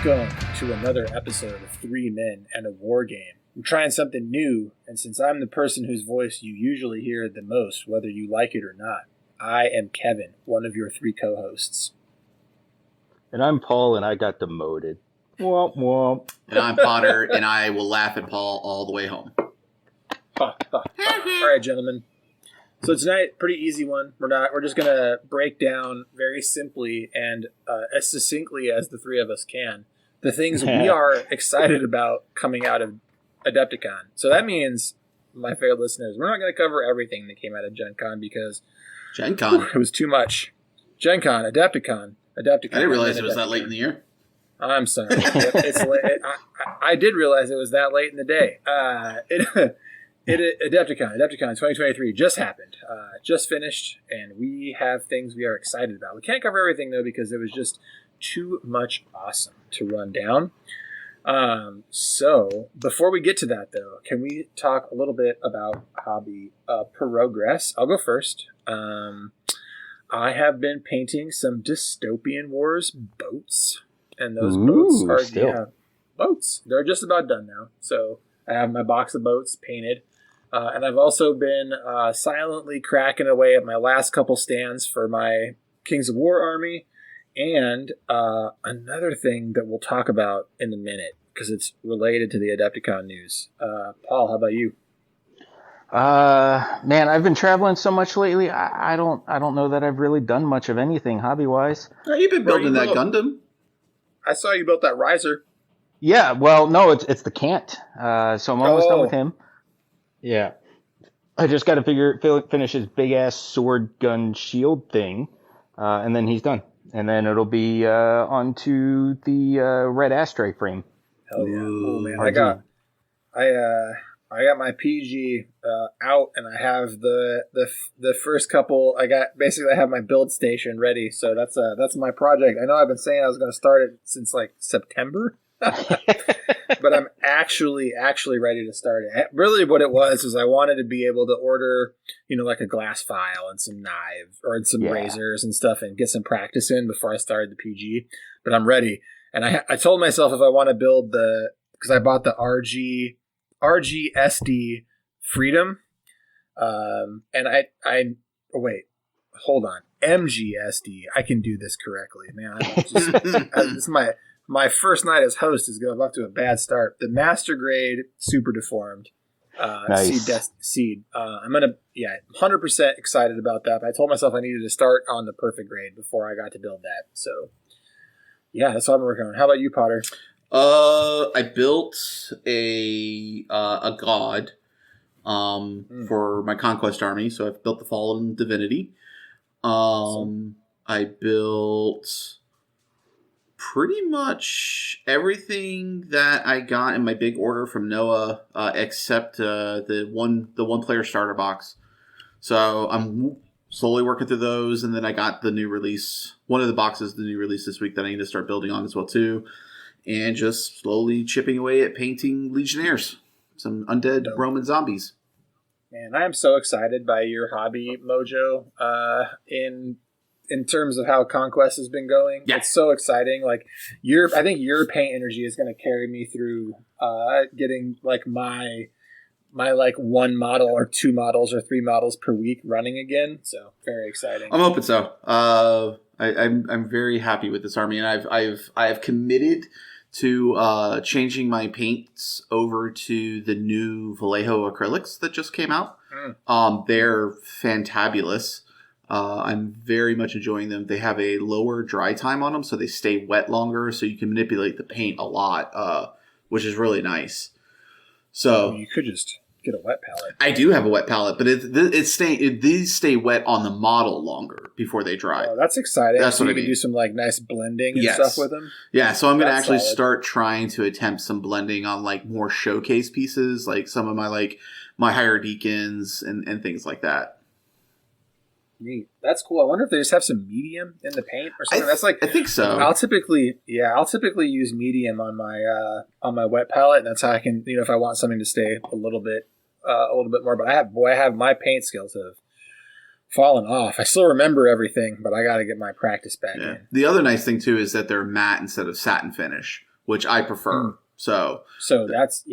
Welcome to another episode of Three Men and a War Game. I'm trying something new, and since I'm the person whose voice you usually hear the most, whether you like it or not, I am Kevin, one of your three co-hosts. And I'm Paul, and I got demoted. Womp womp. And I'm Potter, and I will laugh at Paul all the way home. All right, gentlemen. So tonight, pretty easy one. We're just gonna break down very simply and as succinctly as the three of us can the things we are excited about coming out of Adepticon. So that means, my favorite listeners, we're not going to cover everything that came out of Gen Con because Gen-Con. It was too much. Gen Con, Adepticon. I didn't realize it was that late in the year. I'm sorry. It's late. I did realize it was that late in the day. Adepticon 2023 just happened, just finished, and we have things we are excited about. We can't cover everything, though, because it was just too much awesome to run down. So before we get to that, though, can we talk a little bit about hobby progress? I'll go first. I have been painting some Dystopian Wars boats, and those boats are boats. They're just about done now. So I have my box of boats painted. And I've also been silently cracking away at my last couple stands for my Kings of War army. And another thing that we'll talk about in a minute, because it's related to the Adepticon news. Paul, how about you? Man, I've been traveling so much lately. I don't know that I've really done much of anything hobby-wise. Oh, you've been building that Gundam. I saw you built that riser. Yeah, well, no, it's the Cant. So I'm almost done with him. Yeah. I just got to finish his big-ass sword gun shield thing, and then he's done. And then it'll be onto the red ashtray frame. Hell yeah! Oh man, I got my PG out, and I have the first couple. I have my build station ready. So that's my project. I know I've been saying I was going to start it since like September. But I'm actually ready to start it. Really what it was I wanted to be able to order, like a glass file and some knives or some razors and stuff and get some practice in before I started the PG. But I'm ready. And I told myself if I want to build because I bought the RGSD Freedom. And hold on. MGSD. I can do this correctly, man. It's my first night as host is going off to a bad start. The master grade, super deformed. Nice. Seed. I'm 100% excited about that. But I told myself I needed to start on the perfect grade before I got to build that. So, yeah, that's what I'm working on. How about you, Potter? I built a god for my Conquest army. So I've built the Fallen Divinity. Awesome. I built pretty much everything that I got in my big order from Noah, except the one player starter box. So I'm slowly working through those, and then I got the new release. One of the boxes, the new release this week that I need to start building on as well too, and just slowly chipping away at painting Legionnaires, some undead Roman zombies. Man, I am so excited by your hobby mojo. In terms of how Conquest has been going. Yeah. It's so exciting. Like I think your paint energy is going to carry me through getting like my like one model or two models or three models per week running again. So very exciting. I'm hoping so. I'm very happy with this army, and I've committed to changing my paints over to the new Vallejo acrylics that just came out. They're fantabulous. I'm very much enjoying them. They have a lower dry time on them, so they stay wet longer, so you can manipulate the paint a lot, which is really nice. So you could just get a wet palette. I do have a wet palette, but these stay wet on the model longer before they dry. Oh, that's exciting. That's so what you I mean. can do some like nice blending and stuff with them. Yeah, so I'm going to actually start trying to attempt some blending on like more showcase pieces, like some of my higher deacons and things like that. Neat. That's cool. I wonder if they just have some medium in the paint or something. I think so. I'll typically use medium on my wet palette, and that's how I can, if I want something to stay a little bit more. But I have my paint skills have fallen off. I still remember everything, but I got to get my practice back in. The other nice thing too is that they're matte instead of satin finish, which I prefer. So that's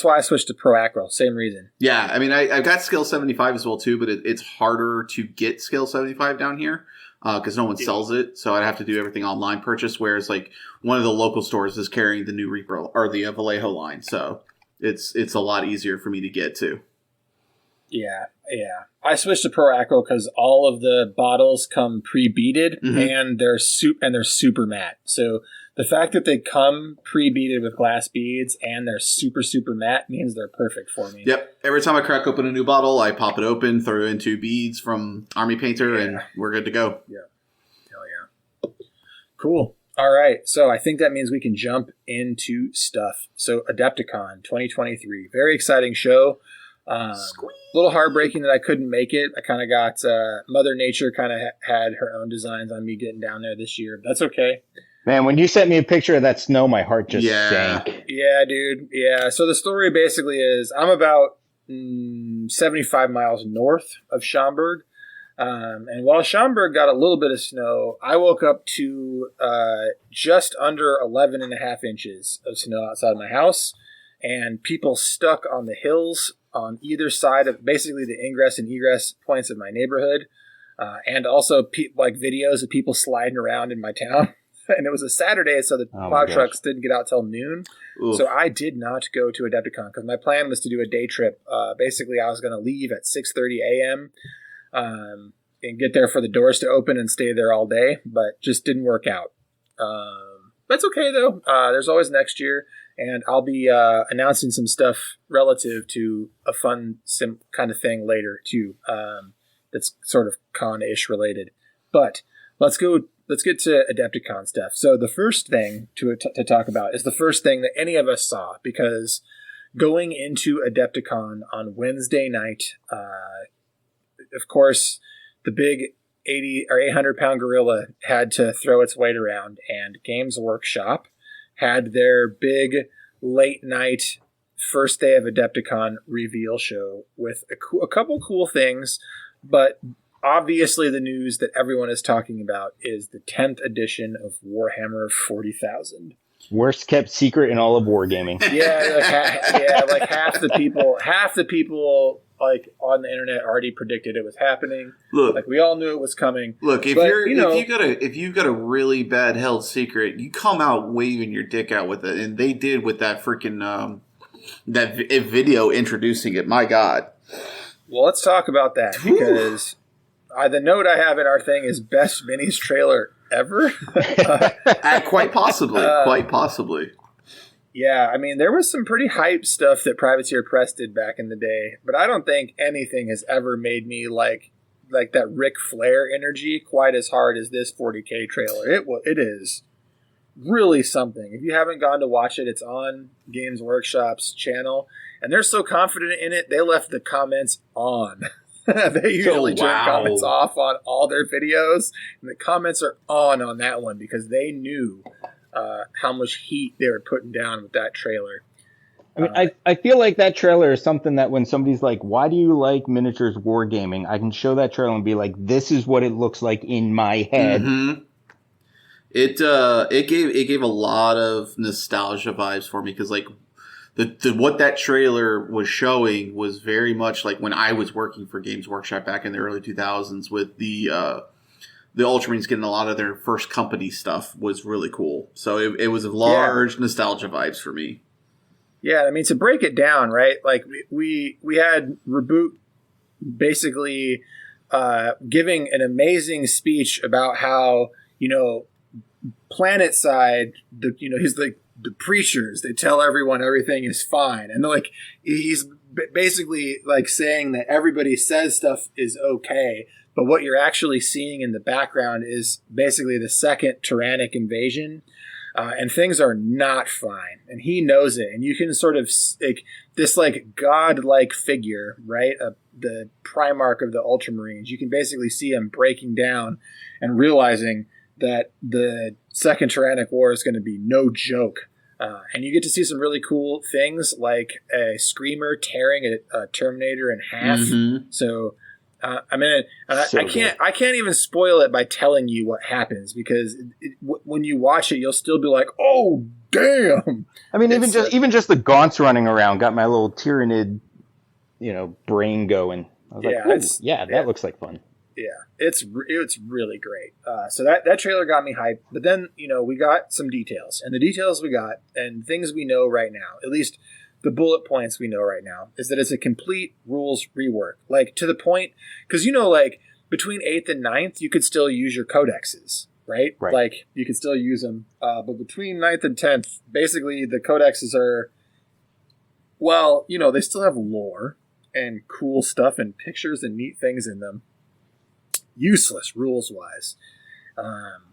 why I switched to Pro Acro. Same reason. Yeah, I mean, I've got skill 75 as well too, but it's harder to get skill 75 down here because no one sells it. So I'd have to do everything online purchase. Whereas like one of the local stores is carrying the new Reaper or the Vallejo line, so it's a lot easier for me to get to. Yeah. I switched to Pro Acro because all of the bottles come pre-beaded and they're super matte. So the fact that they come pre-beaded with glass beads and they're super, super matte means they're perfect for me. Yep. Every time I crack open a new bottle, I pop it open, throw in 2 beads from Army Painter, and we're good to go. Yeah. Hell yeah. Cool. All right. So I think that means we can jump into stuff. So Adepticon 2023. Very exciting show. A little heartbreaking that I couldn't make it. I kind of got Mother Nature kind of had her own designs on me getting down there this year. That's okay. Man, when you sent me a picture of that snow, my heart just sank. Yeah, dude. Yeah. So the story basically is I'm about 75 miles north of Schaumburg. And while Schaumburg got a little bit of snow, I woke up to just under 11 and a half inches of snow outside of my house, and people stuck on the hills on either side of basically the ingress and egress points of my neighborhood, and also like videos of people sliding around in my town. And it was a Saturday, so the plow trucks didn't get out till noon. Oof. So I did not go to Adepticon because my plan was to do a day trip. Basically, I was going to leave at 6:30 a.m. And get there for the doors to open and stay there all day, but just didn't work out. That's okay, though. There's always next year, and I'll be announcing some stuff relative to a fun kind of thing later, too, that's sort of con-ish related. But let's get to Adepticon stuff. So the first thing to talk about is the first thing that any of us saw, because going into Adepticon on Wednesday night, of course, the big 80 or 800 pound gorilla had to throw its weight around, and Games Workshop had their big late night first day of Adepticon reveal show with a couple cool things, but obviously the news that everyone is talking about is the 10th edition of Warhammer 40,000. Worst kept secret in all of wargaming. Like half the people like on the internet already predicted it was happening. Look, like we all knew it was coming. Look, if you've got a really bad held secret, you come out waving your dick out with it, and they did with that freaking that video introducing it. My God. Well, let's talk about that because the note I have in our thing is best minis trailer ever. Quite possibly. Yeah, I mean, there was some pretty hype stuff that Privateer Press did back in the day, but I don't think anything has ever made me like that Ric Flair energy quite as hard as this 40K trailer. It is really something. If you haven't gone to watch it, it's on Games Workshop's channel, and they're so confident in it, they left the comments on. They usually turn comments off on all their videos, and the comments are on that one because they knew how much heat they were putting down with that trailer. I mean, I feel like that trailer is something that when somebody's like, why do you like miniatures wargaming? I can show that trailer and be like, this is what it looks like in my head. Mm-hmm. It gave a lot of nostalgia vibes for me because like what that trailer was showing was very much like when I was working for Games Workshop back in the early 2000s with the Ultramarines getting a lot of their first company stuff was really cool. So it was a large nostalgia vibes for me. Yeah, I mean, to break it down, right? Like we had Reboot basically giving an amazing speech about how, planet side, he's like the preachers. They tell everyone everything is fine, and like he's basically like saying that everybody says stuff is okay. But what you're actually seeing in the background is basically the second tyrannic invasion, and things are not fine. And he knows it. And you can sort of like this like godlike figure, right? The Primarch of the Ultramarines. You can basically see him breaking down and realizing that the second tyrannic war is going to be no joke. And you get to see some really cool things like a Screamer tearing a Terminator in half. Mm-hmm. So. I can't even spoil it by telling you what happens because when you watch it, you'll still be like, "Oh damn. I mean, even just the gaunts running around got my little Tyranid, brain going. I was that looks like fun. Yeah, it's really great. So that trailer got me hyped. But then we got some details, and the details we got and things we know right now, at least the bullet points we know right now, is that it's a complete rules rework. Like to the point, because like between 8th and 9th, you could still use your codexes, right? Like you could still use them. But between 9th and 10th, basically the codexes are, they still have lore and cool stuff and pictures and neat things in them. Useless rules wise. And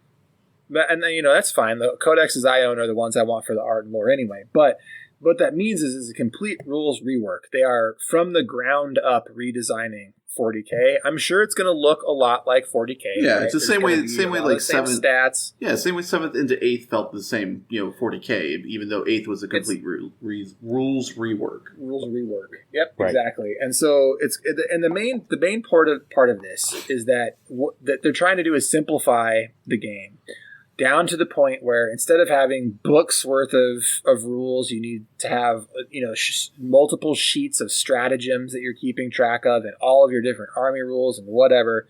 that's fine. The codexes I own are the ones I want for the art and lore anyway. But what that means is a complete rules rework. They are from the ground up redesigning 40K. I'm sure it's going to look a lot like 40K. Yeah, right? it's the same way like 7th stats. Yeah, same way 7th into 8th felt the same, 40K, even though 8th was a complete rules rework. Rules rework. Yep, right. Exactly. And so the main part of this is that what they're trying to do is simplify the game down to the point where instead of having books worth of rules, you need to have multiple sheets of stratagems that you're keeping track of and all of your different army rules and whatever.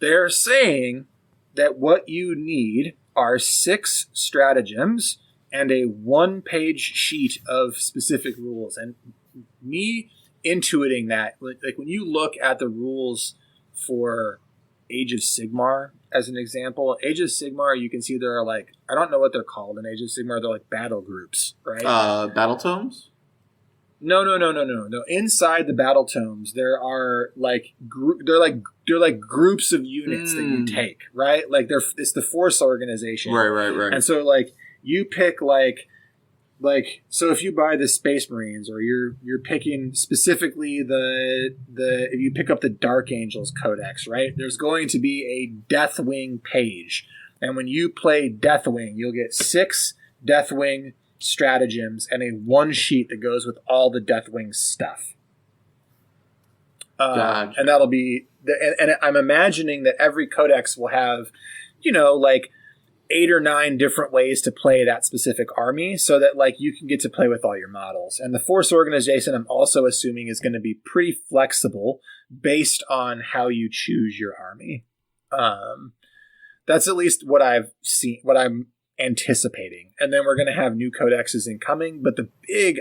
They're saying that what you need are 6 stratagems and a 1-page sheet of specific rules. And me intuiting that, like when you look at the rules for Age of Sigmar, as an example, Age of Sigmar, you can see there are I don't know what they're called in Age of Sigmar. They're like battle groups, right? Battle tomes? No. Inside the battle tomes, there are they're like groups of units that you take, right? Like it's the force organization, right. And so you pick so if you buy the Space Marines, or you're picking specifically if you pick up the Dark Angels Codex, right? There's going to be a Deathwing page, and when you play Deathwing, you'll get 6 Deathwing stratagems and a 1 sheet that goes with all the Deathwing stuff. Gotcha. And that'll be and I'm imagining that every codex will have 8 or 9 different ways to play that specific army, so that you can get to play with all your models. And the force organization, I'm also assuming, is going to be pretty flexible based on how you choose your army. That's at least what I've seen, what I'm anticipating. And then we're going to have new codexes incoming. But the big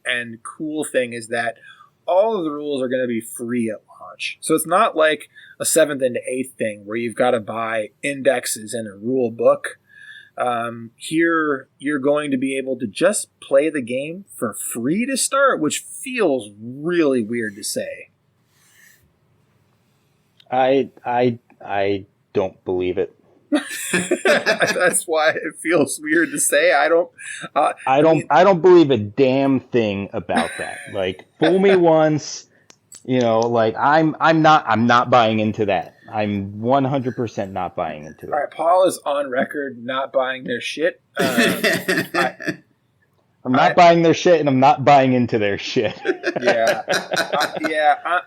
and cool thing is that all of the rules are going to be free at launch. So it's not like a 7th into 8th thing where you've got to buy indexes and a rule book. Here, you're going to be able to just play the game for free to start, which feels really weird to say. I don't believe it. That's why it feels weird to say. I don't believe a damn thing about that. Fool me once, I'm not buying into that. I'm 100% not buying into that. All right, Paul is on record not buying their shit. I'm not buying their shit, and I'm not buying into their shit.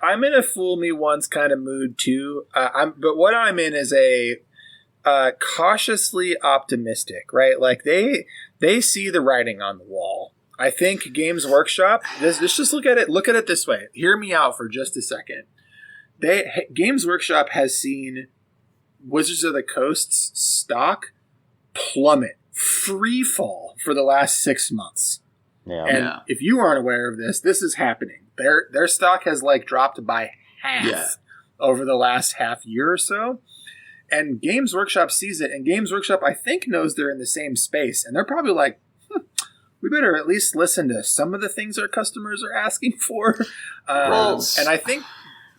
I'm in a fool me once kind of mood too. But what I'm in is a cautiously optimistic, right? They see the writing on the wall. I think Games Workshop, let's just look at it this way. Hear me out for just a second. Games Workshop has seen Wizards of the Coast's stock plummet, free fall for the last 6 months. Yeah. And if you aren't aware of this is happening. Their stock has dropped by half over the last half year or so. And Games Workshop sees it, and Games Workshop, I think, knows they're in the same space. And they're probably we better at least listen to some of the things our customers are asking for. And I think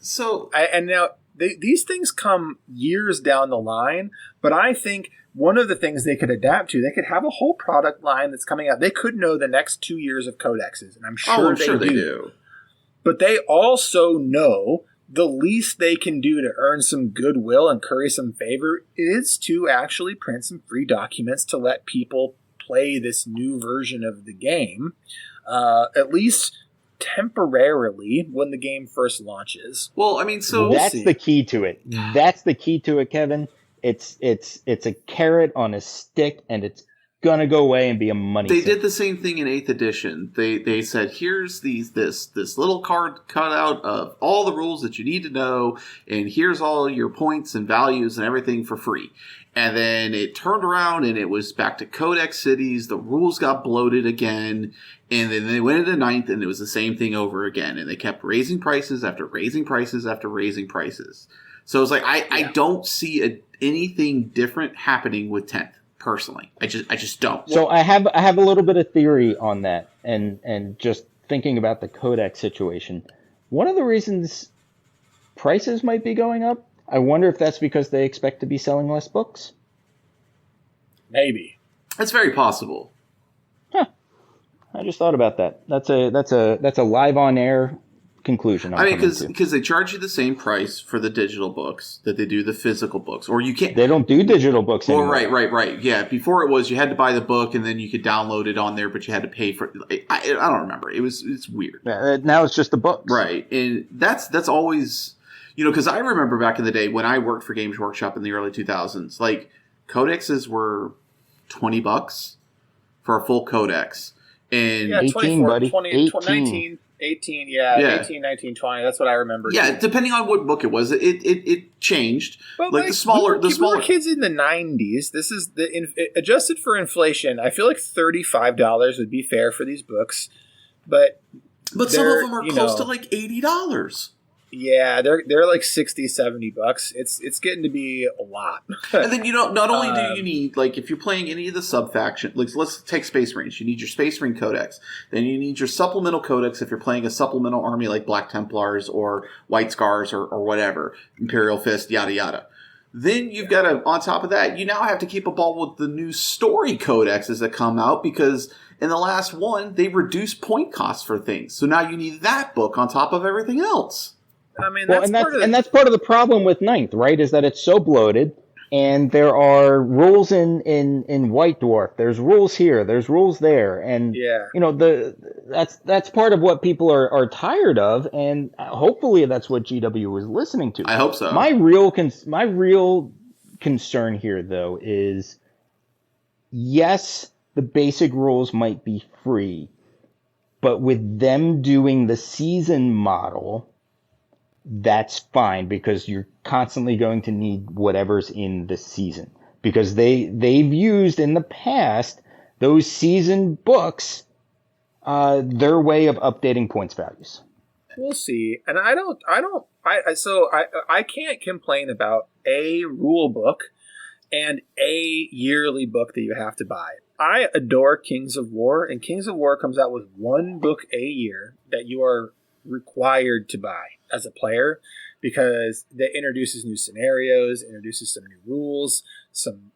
so. And now these things come years down the line, but I think one of the things they could adapt to, they could have a whole product line that's coming out. They could know the next 2 years of codexes, and I'm sure they do. But they also know the least they can do to earn some goodwill and curry some favor is to actually print some free documents to let people play this new version of the game, at least temporarily when the game first launches. Well, I mean, so that's the key to it. That's the key to it, Kevin. It's a carrot on a stick, and it's gonna go away and be a money. They did the same thing in 8th edition. They said, here's this little card cutout of all the rules that you need to know, and here's all your points and values and everything for free. And then it turned around and it was back to Codex Cities. The rules got bloated again. And then they went into 9th and it was the same thing over again. And they kept raising prices after raising prices after raising prices. So it's like, I don't see anything different happening with 10th. Personally, I just don't. So I have a little bit of theory on that, and just thinking about the Codex situation. One of the reasons prices might be going up, I wonder if that's because they expect to be selling less books. Maybe. That's very possible. Huh. I just thought about that. That's a live on air conclusion. I mean, because they charge you the same price for the digital books that they do the physical books, or you can't. They don't do digital books anymore. Right. Yeah, before it was you had to buy the book and then you could download it on there, but you had to pay for it. I don't remember. It's weird. Now it's just the books, right? And that's always, because I remember back in the day when I worked for Games Workshop in the early 2000s, like codexes were $20 for a full codex, and 18, buddy, 19. 18, 18, 19, 20. That's what I remember. Yeah, depending on what book it was, it changed. But like the smaller kids in the 90s. This is adjusted for inflation. I feel like $35 would be fair for these books, but some of them are close to like $80. Yeah, they're like $60-$70. It's getting to be a lot. And then not only do you need, like, if you're playing any of the sub faction, like let's take Space Marines, you need your Space Marine Codex. Then you need your supplemental codex if you're playing a supplemental army like Black Templars or White Scars or whatever, Imperial Fist, yada yada. Then you've got to, on top of that, you now have to keep up all with the new story codexes that come out because in the last one they reduce point costs for things. So now you need that book on top of everything else. I mean, that's part of the problem with 9th, right? Is that it's so bloated, and there are rules in White Dwarf. There's rules here. There's rules there, and that's part of what people are tired of, and hopefully that's what GW was listening to. I hope so. My real concern here, though, is yes, the basic rules might be free, but with them doing the season model, that's fine because you're constantly going to need whatever's in the season because they've used in the past those season books, their way of updating points values. We'll see. And I can't complain about a rule book and a yearly book that you have to buy. I adore Kings of War, and Kings of War comes out with one book a year that you are required to buy as a player because that introduces new scenarios, introduces some new rules,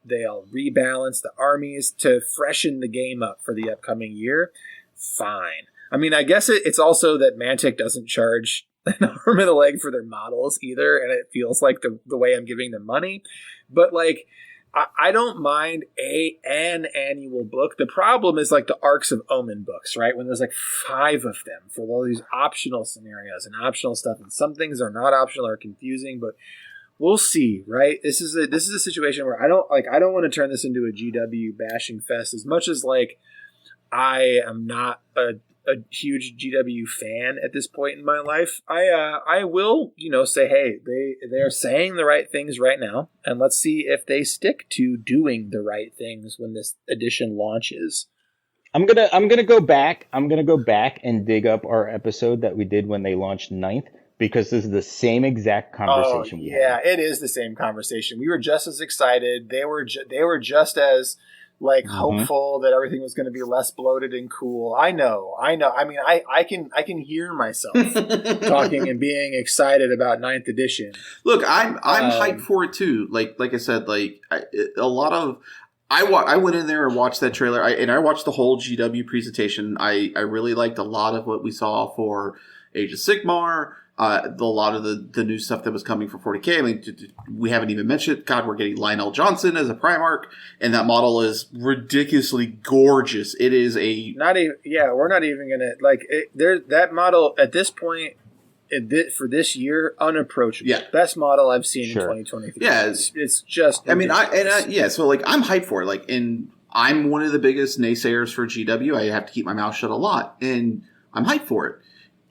they'll rebalance the armies to freshen the game up for the upcoming year. Fine. I mean, I guess it's also that Mantic doesn't charge an arm and a leg for their models either, and it feels like the way I'm giving them money. But like, I don't mind an annual book. The problem is like the Arcs of Omen books, right? When there's like 5 of them for all these optional scenarios and optional stuff, and some things are not optional or confusing, but we'll see, right? This is a situation where I don't want to turn this into a GW bashing fest as much as like I am not a huge GW fan at this point in my life. I will, say, hey, they are saying the right things right now, and let's see if they stick to doing the right things when this edition launches. I'm gonna go back and dig up our episode that we did when they launched 9th because this is the same exact conversation. It is the same conversation. We were just as excited. They were just as hopeful that everything was going to be less bloated and cool. I know. I mean, I can hear myself talking and being excited about 9th edition. Look, I'm hyped for it too. Like I said, I went in there and watched that trailer, and I watched the whole GW presentation. I really liked a lot of what we saw for Age of Sigmar. A lot of the new stuff that was coming for 40K. I mean, we haven't even mentioned it. God, we're getting Lionel Johnson as a Primarch, and that model is ridiculously gorgeous. It is we're not even gonna that model at this point for this year, unapproachable. Yeah. Best model I've seen in 2023. Yeah, it's just. I mean, so I'm hyped for it. And I'm one of the biggest naysayers for GW. I have to keep my mouth shut a lot, and I'm hyped for it.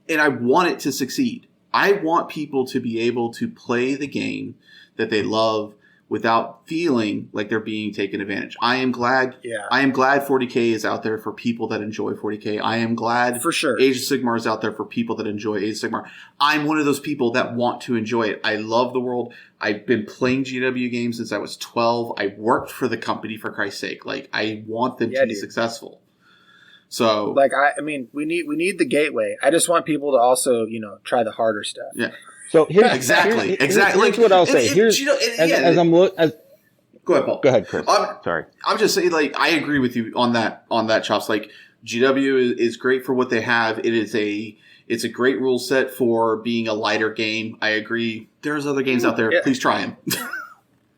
And I want it to succeed. I want people to be able to play the game that they love without feeling like they're being taken advantage. I am glad 40K is out there for people that enjoy 40K. I am glad for sure Age of Sigmar is out there for people that enjoy Age of Sigmar. I'm one of those people that want to enjoy it. I love the world. I've been playing GW games since I was 12. I worked for the company, for Christ's sake. Like, I want them to be successful. So, like, I mean, we need the gateway. I just want people to also, try the harder stuff. Yeah. So here's exactly. Here's what I'll say. Go ahead, Paul. Chris. Sorry. I'm just saying, like, I agree with you on that, Chops. Like, GW is great for what they have. It's a great rule set for being a lighter game. I agree. There's other games out there. Yeah. Please try them.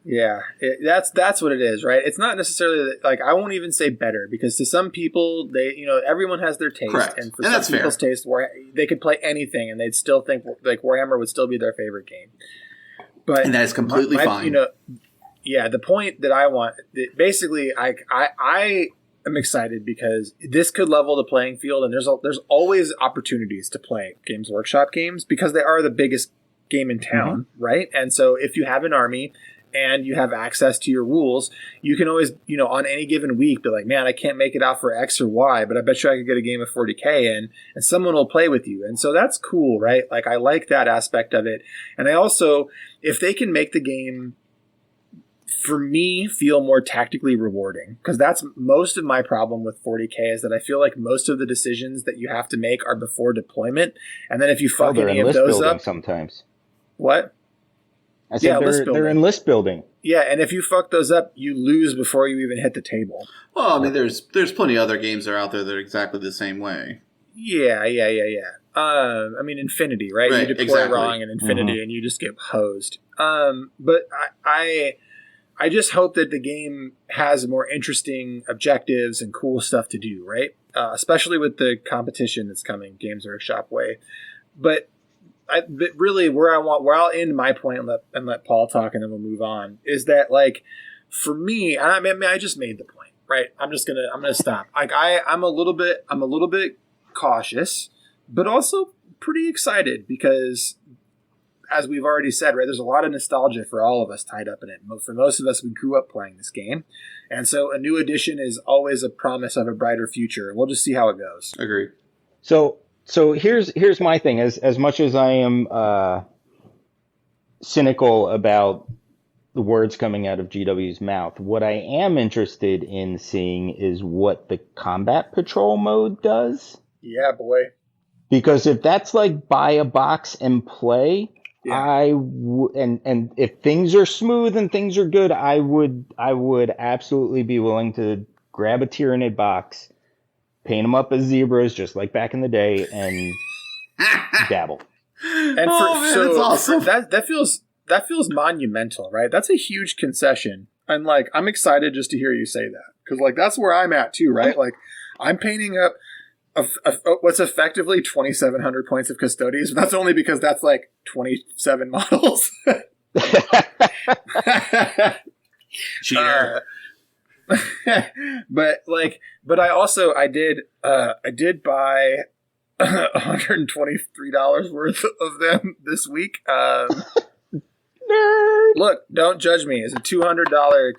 Yeah, that's what it is, right? It's not necessarily like, I won't even say better, because to some people, everyone has their taste. Correct. And for some people's taste, they could play anything and they'd still think like Warhammer would still be their favorite game. And that is completely fine. The point that I want, basically, I am excited because this could level the playing field, and there's always opportunities to play Games Workshop games because they are the biggest game in town, right? And so if you have an army and you have access to your rules, you can always, on any given week, be like, man, I can't make it out for X or Y, but I bet you I could get a game of 40K in, and someone will play with you. And so that's cool, right? Like, I like that aspect of it. And I also, if they can make the game, for me, feel more tactically rewarding, because that's most of my problem with 40K, is that I feel like most of the decisions that you have to make are before deployment. And then if you fuck any of those up... sometimes. What? I said they're in list building. Yeah, and if you fuck those up, you lose before you even hit the table. Well, I mean, there's plenty of other games that are out there that are exactly the same way. Yeah. I mean, Infinity, right? You deploy wrong in Infinity and you just get hosed. But I just hope that the game has more interesting objectives and cool stuff to do, right? Especially with the competition that's coming Games Workshop way. But really, where I'll end my point and let Paul talk, and then we'll move on, is that, like, for me, I mean, I just made the point, right? I'm gonna stop. Like, I'm a little bit cautious, but also pretty excited, because, as we've already said, right, there's a lot of nostalgia for all of us tied up in it. For most of us, we grew up playing this game, and so a new edition is always a promise of a brighter future. We'll just see how it goes. Agreed. So here's my thing. As much as I am cynical about the words coming out of GW's mouth, what I am interested in seeing is what the combat patrol mode does. Yeah, boy. Because if that's like buy a box and play, and if things are smooth and things are good, I would absolutely be willing to grab a Tyranid box, paint them up as zebras, just like back in the day, and dabble. And that's awesome. That feels monumental, right? That's a huge concession, and like, I'm excited just to hear you say that, because like, that's where I'm at too, right? Like, I'm painting up what's effectively 2,700 points of Custodes, but that's only because that's like 27 models. Cheater. But I did buy $123 worth of them this week. Look, don't judge me. It's a $200.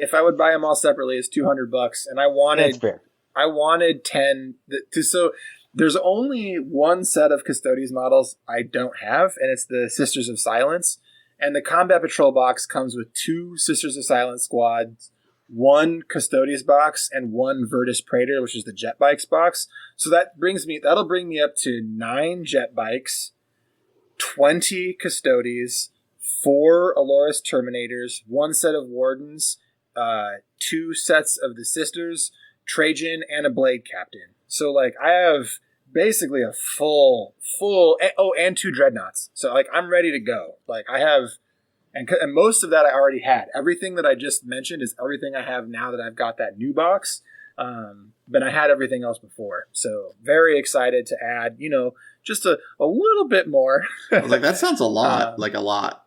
If I would buy them all separately, it's $200, and I wanted. That's fair. I wanted 10. So there's only one set of Custodes models I don't have, and it's the Sisters of Silence. And the Combat Patrol box comes with 2 Sisters of Silence squads, 1 Custodes box, and 1 Virtus Praetor, which is the jet bikes box. So that'll bring me up to 9 jet bikes, 20 Custodes, 4 Aloris Terminators, 1 set of Wardens, 2 sets of the Sisters, Trajan, and a Blade Captain. So like, I have basically a full and 2 Dreadnoughts. So like, I'm ready to go. Like, I have, and most of that I already had. Everything that I just mentioned is everything I have now that I've got that new box. But I had everything else before. So very excited to add, just a little bit more. I was like, that sounds a lot, like a lot.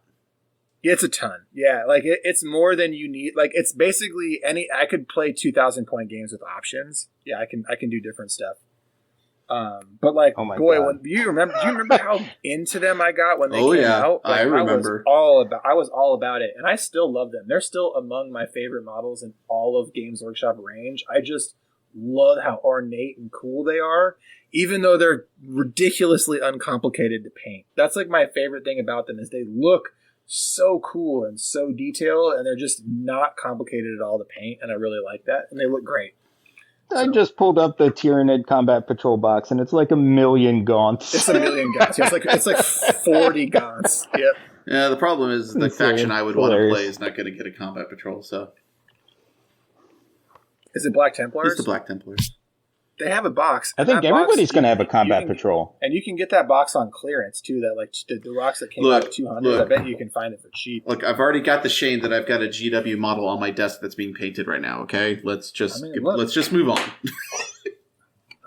It's a ton. Yeah, like it's more than you need. Like it's basically I could play 2,000 point games with options. Yeah, I can do different stuff. But like, Oh my boy, God. when do you remember how into them I got when they Oh, came yeah. out? Like, I remember. I was all about it, and I still love them. They're still among my favorite models in all of Games Workshop range. I just love how ornate and cool they are, even though they're ridiculously uncomplicated to paint. That's like my favorite thing about them is they look so cool and so detailed, and they're just not complicated at all to paint, and I really like that, and they look great. I just pulled up the Tyranid Combat Patrol box, and it's like 1,000,000 gaunts. It's 1,000,000 gaunts. Yeah, it's like 40 gaunts. Yep. Yeah, the problem is the Insane. faction I would want to play is not going to get a combat patrol, so. Is it Black Templars? It's the Black Templars. They have a box. I think everybody's going to have a combat patrol. And you can get that box on clearance, too. That like the rocks that came out at 200, I bet you can find it for cheap. Look, I've already got the shame that I've got a GW model on my desk that's being painted right now, okay? Let's just move on.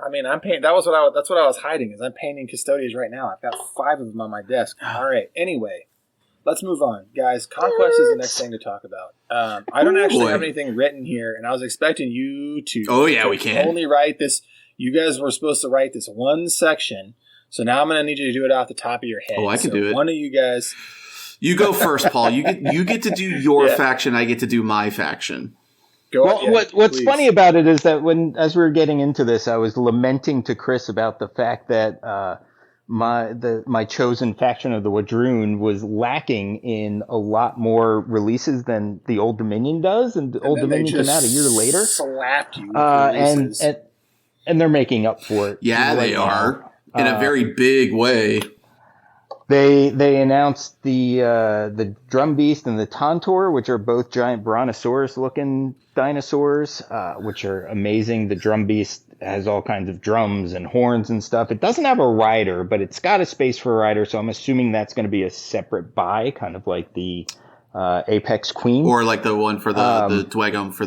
I mean, I'm painting. That's what I was hiding. Is I'm painting Custodians right now. I've got 5 of them on my desk. All right. Anyway, let's move on, guys. Conquest is the next thing to talk about. I don't actually have anything written here, and I was expecting you to. Oh yeah, we can only write this. You guys were supposed to write this one section, so now I'm going to need you to do it off the top of your head. Oh, I can do it. One of you guys. You go first, Paul. You get to do your faction. I get to do my faction. What's funny about it is that as we were getting into this, I was lamenting to Chris about the fact that my chosen faction of the Wadroon was lacking in a lot more releases than the Old Dominion does, and the Old Dominion came out a year later. Slapped you with and they're making up for it. Yeah, they are in a very big way. They announced the Drum Beast and the Tontor, which are both giant Brontosaurus-looking dinosaurs, which are amazing. The Drum Beast has all kinds of drums and horns and stuff. It doesn't have a rider, but it's got a space for a rider, so I'm assuming that's going to be a separate buy, kind of like the Apex Queen. Or like the one for the Dwagum for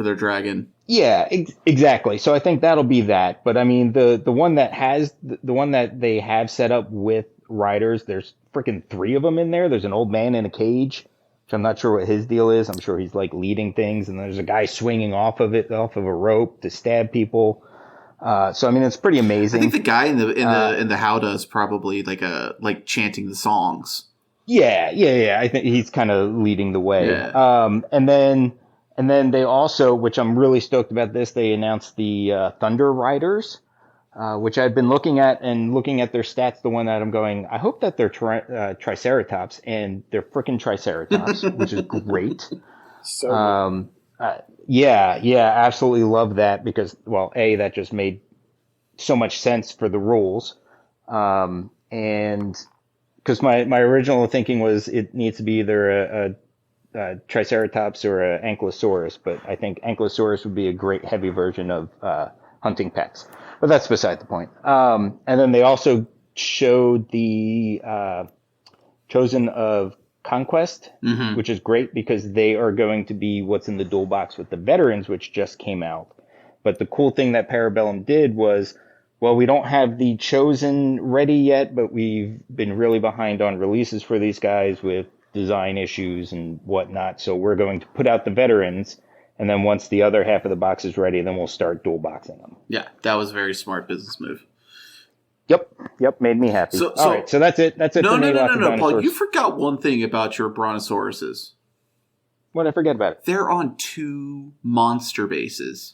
their dragon. Yeah, exactly. So I think that'll be that. But I mean, the one that they have set up with riders, there's freaking 3 of them in there. There's an old man in a cage, which I'm not sure what his deal is. I'm sure he's like leading things, and there's a guy swinging off of a rope to stab people. So I mean, it's pretty amazing. I think the guy in the Howdah is probably like chanting the songs. Yeah. I think he's kind of leading the way. Yeah. And then they also, which I'm really stoked about this, they announced the Thunder Riders, which I've been looking at their stats. The one that I'm going, I hope that they're Triceratops, and they're freaking Triceratops, which is great. So yeah, absolutely love that because, well, that just made so much sense for the rules, and because my original thinking was it needs to be either a Triceratops or an Ankylosaurus, but I think Ankylosaurus would be a great heavy version of hunting pets. But that's beside the point. And then they also showed the Chosen of Conquest, which is great because they are going to be what's in the dual box with the Veterans, which just came out. But the cool thing that Parabellum did was, well, we don't have the Chosen ready yet, but we've been really behind on releases for these guys with design issues and whatnot. So we're going to put out the Veterans, and then once the other half of the box is ready, then we'll start dual boxing them. Yeah, that was a very smart business move. Yep, made me happy. All right, so that's it. That's it for me. No, Paul, you forgot one thing about your Brontosauruses. What did I forget about it? They're on 2 monster bases.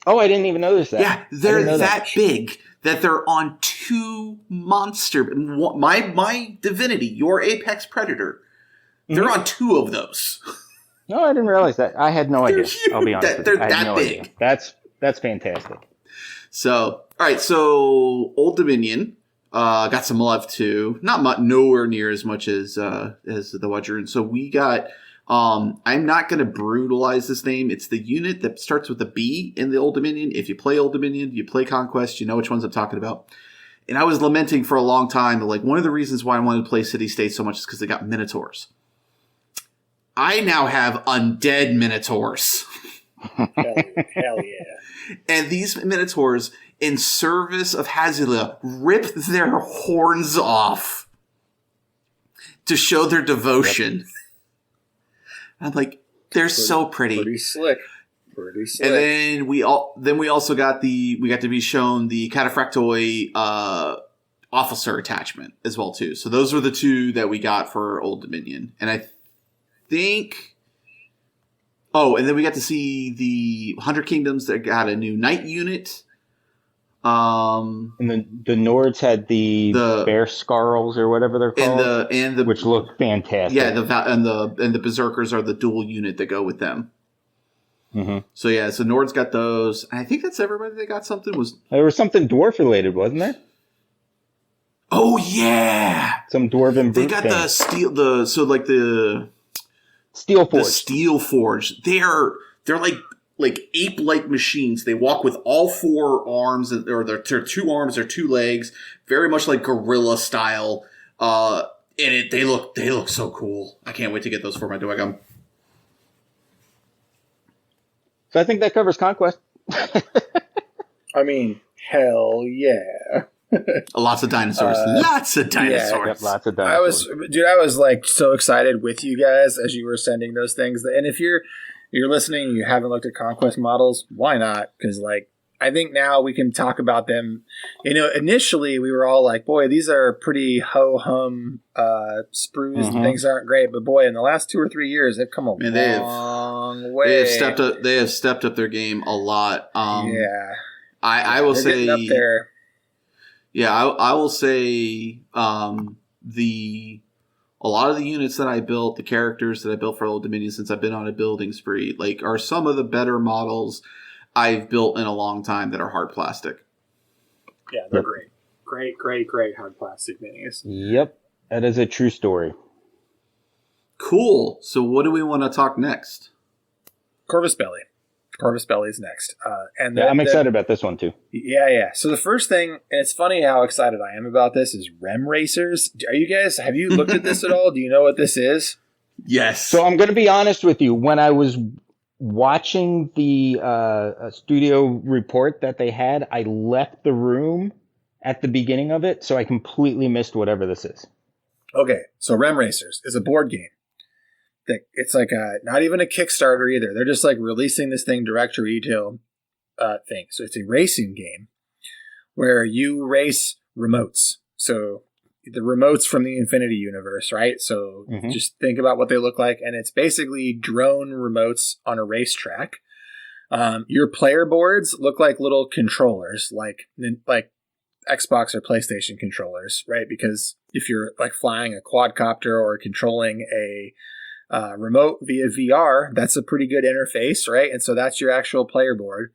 Oh, I didn't even notice that. Yeah, they're that big that they're on 2 monster. My divinity, your apex predator, they're on 2 of those. No, I didn't realize that. I had no idea. Huge. I'll be honest with you. They're that big. Idea. That's fantastic. So, all right. So, Old Dominion got some love too. Nowhere near as much as the Wadroon. So we got. I'm not going to brutalize this name. It's the unit that starts with a B in the Old Dominion. If you play Old Dominion, you play Conquest, you know which ones I'm talking about. And I was lamenting for a long time that, like, one of the reasons why I wanted to play City State so much is because they got Minotaurs. I now have undead Minotaurs. Hell yeah. And these Minotaurs, in service of Hazila, rip their horns off. to show their devotion. Yep. I'm like, they're so pretty. Pretty slick. And then we also got to be shown the Cataphractoi officer attachment as well too. So those were the two that we got for Old Dominion. And I think and then we got to see the 100 Kingdoms that got a new knight unit. And then the Nords had the bear scarls or whatever they're called, and the which look fantastic. Yeah, and the berserkers are the dual unit that go with them. Mm-hmm. So Nords got those. I think that's everybody that got something. There was something dwarf related, wasn't there? Oh yeah, some dwarven. They got the steel. The steel forge. The steel forge. They're like ape-like machines. They walk with all four arms, or their two arms or two legs, very much like gorilla style. And they look so cool. I can't wait to get those for my Dwagum. So I think that covers Conquest. I mean, hell yeah. Lots of dinosaurs. Lots of dinosaurs. Yeah, yep, lots of dinosaurs. I was like so excited with you guys as you were sending those things. And if you're listening and you haven't looked at Conquest models, why not? Because I think now we can talk about them. Initially we were all like, boy, these are pretty ho-hum sprues. Mm-hmm. And things aren't great. But boy, in the last 2 or 3 years, they've come a long way. They have stepped up their game a lot. Yeah. I will say up there. Yeah, I will say a lot of the units that I built, the characters that I built for Old Dominion since I've been on a building spree, are some of the better models I've built in a long time that are hard plastic. Yeah, they're great. Great hard plastic minis. Yep, that is a true story. Cool. So what do we want to talk next? Corvus Belli. Corvus Belli is next. I'm excited about this one too. Yeah. So the first thing, and it's funny how excited I am about this, is Rem Racers. Have you looked at this at all? Do you know what this is? Yes. So I'm going to be honest with you. When I was watching the studio report that they had, I left the room at the beginning of it, so I completely missed whatever this is. Okay, so Rem Racers is a board game. It's like not even a Kickstarter either. They're just releasing this thing direct to retail thing. So it's a racing game where you race remotes. So the remotes from the Infinity Universe, right? So just think about what they look like. And it's basically drone remotes on a racetrack. Your player boards look like little controllers, like Xbox or PlayStation controllers, right? Because if you're flying a quadcopter or controlling a remote via VR, that's a pretty good interface, right? And so that's your actual player board.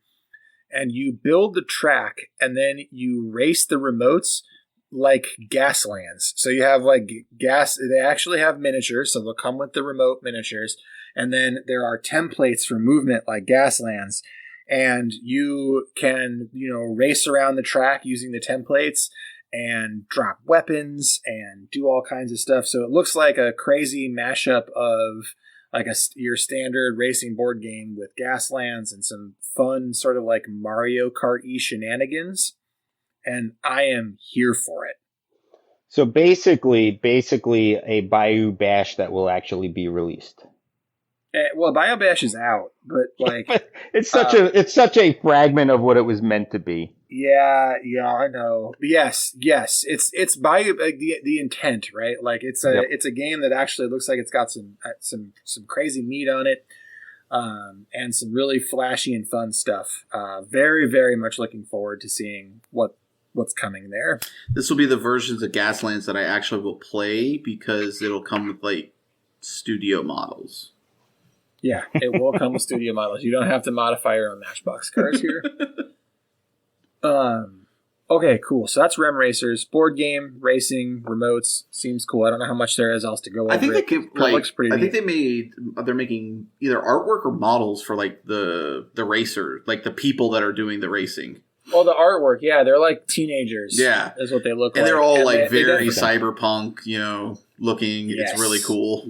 And you build the track, and then you race the remotes like Gaslands. So you have gas. They actually have miniatures, so they'll come with the remote miniatures. And then there are templates for movement like Gaslands. And you can, race around the track using the templates and drop weapons and do all kinds of stuff. So it looks like a crazy mashup of your standard racing board game with Gaslands and some fun sort of Mario Kart-y shenanigans. And I am here for it. So basically a Bayou Bash that will actually be released. Well, Bayou Bash is out, but it's such a fragment of what it was meant to be. Yeah, I know. Yes, it's Bayou the intent, right? It's a game that actually looks like it's got some crazy meat on it, and some really flashy and fun stuff. Very, very much looking forward to seeing what's coming there. This will be the versions of Gaslands that I actually will play because it'll come with studio models. Yeah, it will come with studio models. You don't have to modify your own Matchbox cars here. Okay, cool. So that's Rem Racers. Board game, racing, remotes. Seems cool. I don't know how much there is else to go over. I think looks pretty neat. they're making either artwork or models for the racer, the people that are doing the racing. Well, the artwork, yeah, they're teenagers. Yeah, is what they look like. And they're all very they cyberpunk, looking. Yes. It's really cool.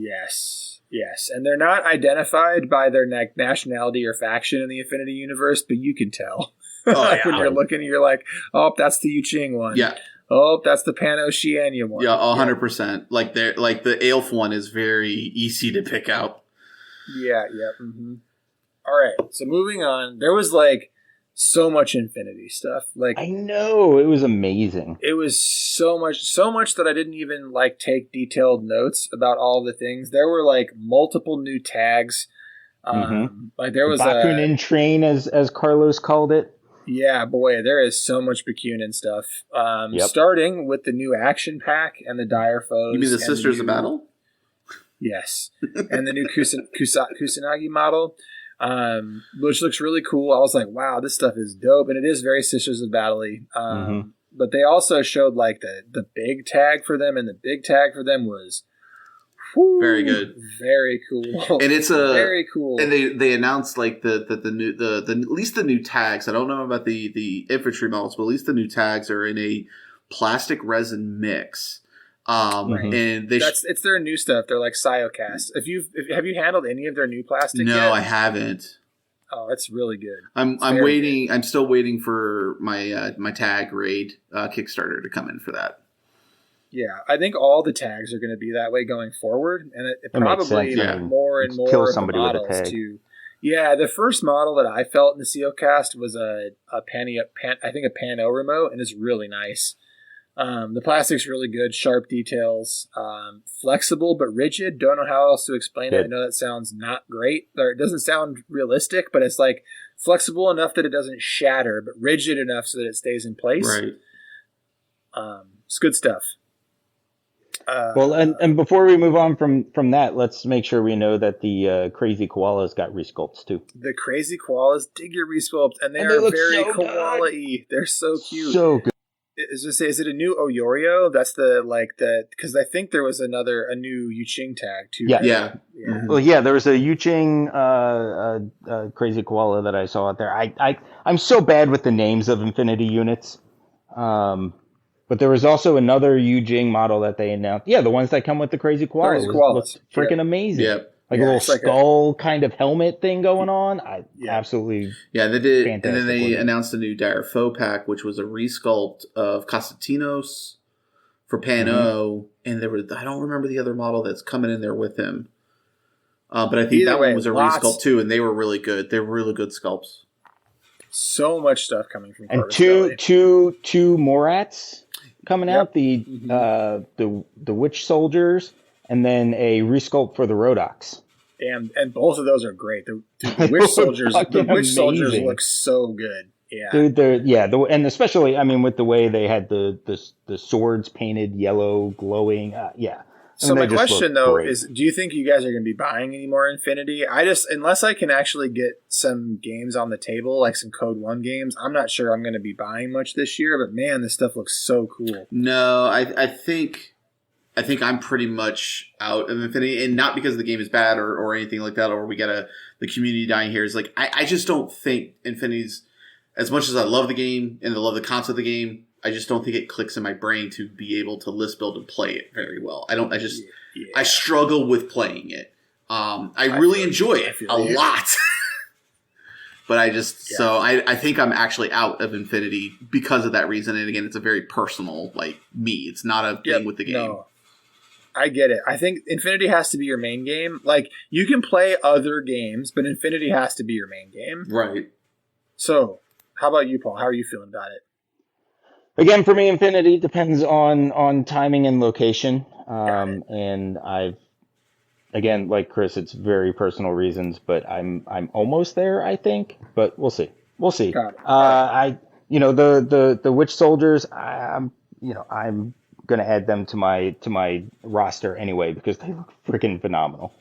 Yes, and they're not identified by their nationality or faction in the Infinity Universe, but you can tell. Oh, yeah. When you're looking, you're like, oh, that's the Yu Ching one. Yeah. Oh, that's the Pan-Oceania one. Yeah, 100%. Like the Aelf one is very easy to pick out. Yeah. Mm-hmm. All right. So moving on, there was like so much Infinity stuff. Like I know, it was amazing. it was so much that I didn't even like take detailed notes about all the things. There were like multiple new tags. Like there was Bakunin train, as Carlos called it. Yeah, boy, there is so much Bakunin stuff. Yep. Starting with the new action pack and the Dire Foes. You mean the Sisters of Battle? Yes. And the new Kusanagi model, which looks really cool. I was like, wow, this stuff is dope. And it is very Sisters of Battle-y. But they also showed like the big tag for them, and the big tag for them was very good, very cool, and it's very cool. And they announced like the new the at least the new tags. I don't know about the infantry models, but at least the new tags are in a plastic resin mix. And it's their new stuff. They're like Cyocast. Have you handled any of their new plastic? No, yet? I haven't. Oh, it's really good. I'm waiting. Good. I'm still waiting for my my tag raid Kickstarter to come in for that. Yeah, I think all the tags are going to be that way going forward, and it probably more and more kill somebody of the with a tag. too. Yeah, the first model that I felt in the Cyocast was a Pano remote, and it's really nice. The plastic's really good, sharp details, flexible but rigid. Don't know how else to explain it. I know that sounds not great, or it doesn't sound realistic, but it's like flexible enough that it doesn't shatter, but rigid enough so that it stays in place. Right. It's good stuff. Well, and before we move on from that, let's make sure we know that the crazy koalas got resculpts too. The crazy koalas did get resculpted, and they are very so koala-y. They're so cute. So good. Is it a new Oyorio? That's because I think there was a new Yuching tag too. Yeah. Right? Yeah. Well, yeah, there was a Yuching crazy koala that I saw out there. I'm so bad with the names of Infinity units. But there was also another Yujing model that they announced. Yeah, the ones that come with the crazy koalas. Looked freaking amazing. Yep. Like a little skull kind of helmet thing going on. Absolutely. Yeah, they did. Fantastic. And then they announced a new Dire Foe pack, which was a resculpt of Constantinos for Pano. And I don't remember the other model that's coming in there with him. But I think that one was a resculpt too, and they were really good. They were really good sculpts. So much stuff coming from and two Morats coming out, the Witch Soldiers, and then a resculpt for the Rhodoks. And both of those are great. The Witch Soldiers, Soldiers look so good. Yeah, dude. And especially, I mean, with the way they had the swords painted yellow, glowing. So my question though is, do you think you guys are going to be buying any more Infinity? Unless I can actually get some games on the table, like some Code 1 games, I'm not sure I'm going to be buying much this year, but man, this stuff looks so cool. No, I think I'm pretty much out of Infinity, and not because the game is bad or anything like that, or we got the community dying here. Is like, I just don't think Infinity's, as much as I love the game and I love the concept of the game, I just don't think it clicks in my brain to be able to list build and play it very well. I struggle with playing it. I really enjoy it a lot. But I think I'm actually out of Infinity because of that reason. And again, it's a very personal, like me. It's not a thing with the game. No. I get it. I think Infinity has to be your main game. Like, you can play other games, but Infinity has to be your main game. Right. So, how about you, Paul? How are you feeling about it? Again, for me, Infinity depends on timing and location. And again, like Chris, it's very personal reasons, but I'm almost there, I think. But we'll see. The Witch Soldiers, I'm gonna add them to my roster anyway because they look freaking phenomenal.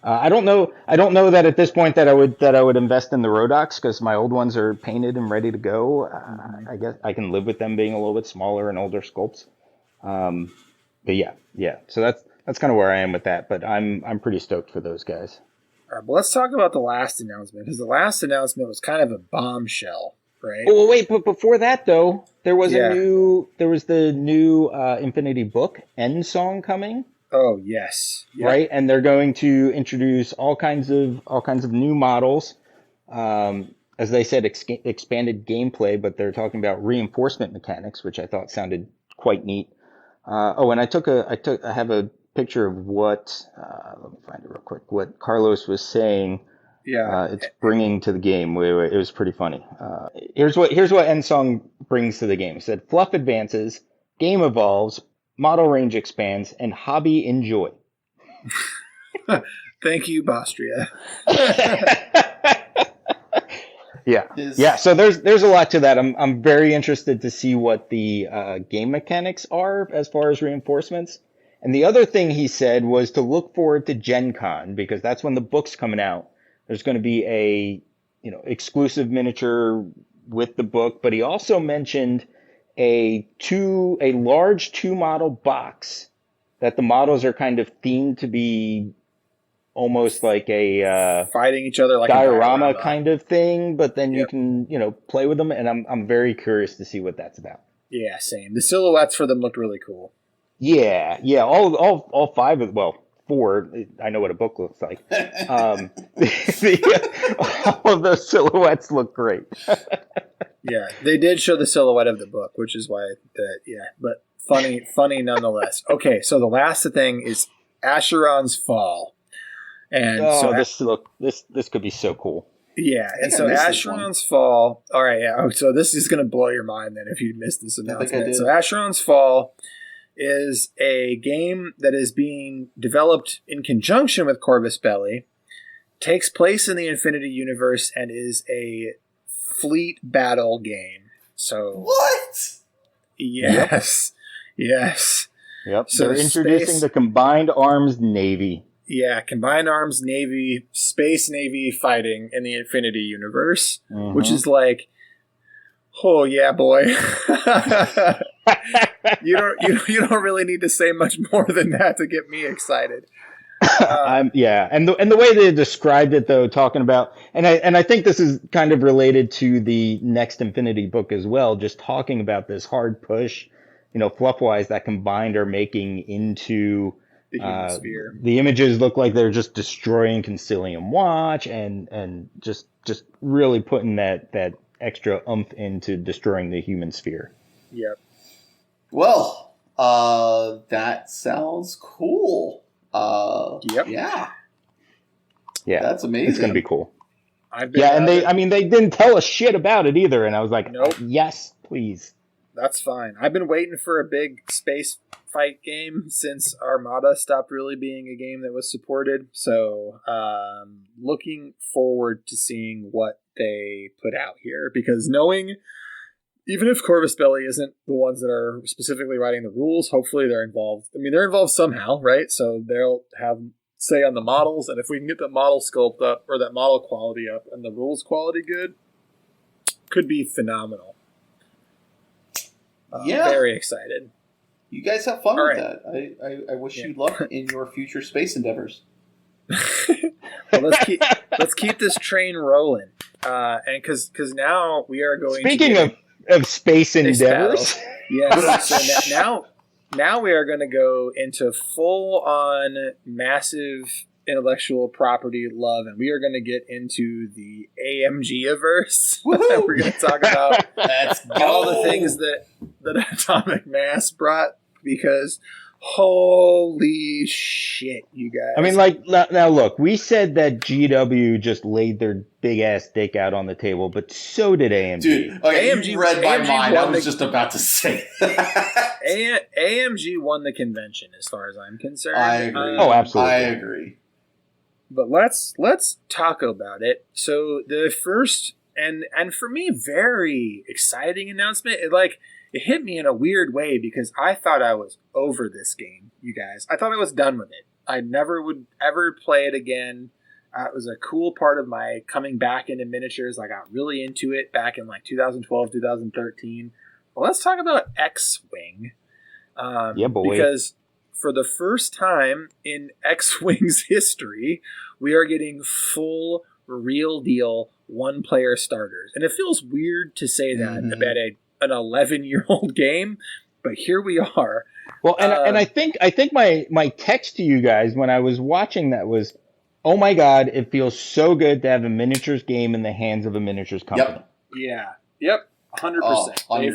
I don't know that at this point that I would invest in the Rhodoks because my old ones are painted and ready to go. I guess I can live with them being a little bit smaller and older sculpts. But yeah. So that's kind of where I am with that. But I'm pretty stoked for those guys. All right, well, let's talk about the last announcement because the last announcement was kind of a bombshell, right? Oh wait, but before that though, there was the new Infinity book End Song coming. Oh yes, right, and they're going to introduce all kinds of new models. As they said, expanded gameplay, but they're talking about reinforcement mechanics, which I thought sounded quite neat. And I have a picture of what, let me find it real quick, what Carlos was saying. Yeah. It's bringing to the game. It was pretty funny. Here's what Ensong brings to the game. It said, fluff advances, game evolves, model range expands, and hobby enjoy. Thank you, Bostria. Yeah. So there's a lot to that. I'm very interested to see what the game mechanics are as far as reinforcements. And the other thing he said was to look forward to Gen Con, because that's when the book's coming out. There's going to be a exclusive miniature with the book, but he also mentioned a large 2-model box that the models are kind of themed to be almost like a fighting each other like diorama a diorama kind of thing, but then you can play with them, and I'm very curious to see what that's about. Yeah, same. The silhouettes for them looked really cool. Yeah. All 5 of 4. I know what a book looks like. All of those silhouettes look great. Yeah, they did show the silhouette of the book, which is why but funny nonetheless. Okay, so the last thing is Acheron's Fall. And this could be so cool. Yeah, and so Acheron's Fall. All right, yeah. Oh, so this is going to blow your mind then if you missed this announcement. So Acheron's Fall is a game that is being developed in conjunction with Corvus Belli, takes place in the Infinity Universe, and is a fleet battle game. So what? Yes. Yes. Yep. So they're introducing the Combined Arms Navy. Yeah, Combined Arms Navy, Space Navy fighting in the Infinity Universe, which is like, oh yeah, boy. You don't really need to say much more than that to get me excited. And the way they described it, though, talking about, and I think this is kind of related to the next Infinity book as well, just talking about this hard push, fluff-wise, that Combined are making into the human sphere. The images look like they're just destroying Concilium Watch and just really putting that extra oomph into destroying the human sphere. Yep. Well, that sounds cool. Yep. Yeah. That's amazing. It's going to be cool. And they didn't tell us shit about it either. And I was like, nope. Yes, please. That's fine. I've been waiting for a big space fight game since Armada stopped really being a game that was supported. So, looking forward to seeing what they put out here, because knowing, even if Corvus Belli isn't the ones that are specifically writing the rules, hopefully they're involved. I mean, they're involved somehow, right? So they'll have say on the models, and if we can get the model sculpt up or that model quality up and the rules quality good, could be phenomenal. Very excited. You guys have fun with that. I wish you luck in your future space endeavors. Well, let's keep this train rolling, and because now we are going. Speaking of space endeavors, yes. So now we are going to go into full on massive intellectual property love, and we are going to get into the AMG-averse. We're going to talk about all the things that Atomic Mass brought, because holy shit, you guys. I mean, now look, we said that GW just laid their big ass dick out on the table, but so did AMG. Dude, okay, AMG read my mind. I was just about to say that. AMG won the convention, as far as I'm concerned. I agree. Absolutely. I agree. But let's talk about it. So the first and for me very exciting announcement, it hit me in a weird way, because I thought I was over this game, you guys. I thought I was done with it. I never would ever play it again. It was a cool part of my coming back into miniatures. I got really into it back in 2012, 2013. Well, let's talk about X-Wing. Yeah, boy. Because for the first time in X-Wing's history, we are getting full, real deal one-player starters. And it feels weird to say that about an 11-year-old game, but here we are. Well, and I think my text to you guys when I was watching that was, oh my God, it feels so good to have a miniatures game in the hands of a miniatures company. Yep. 100%. Oh, they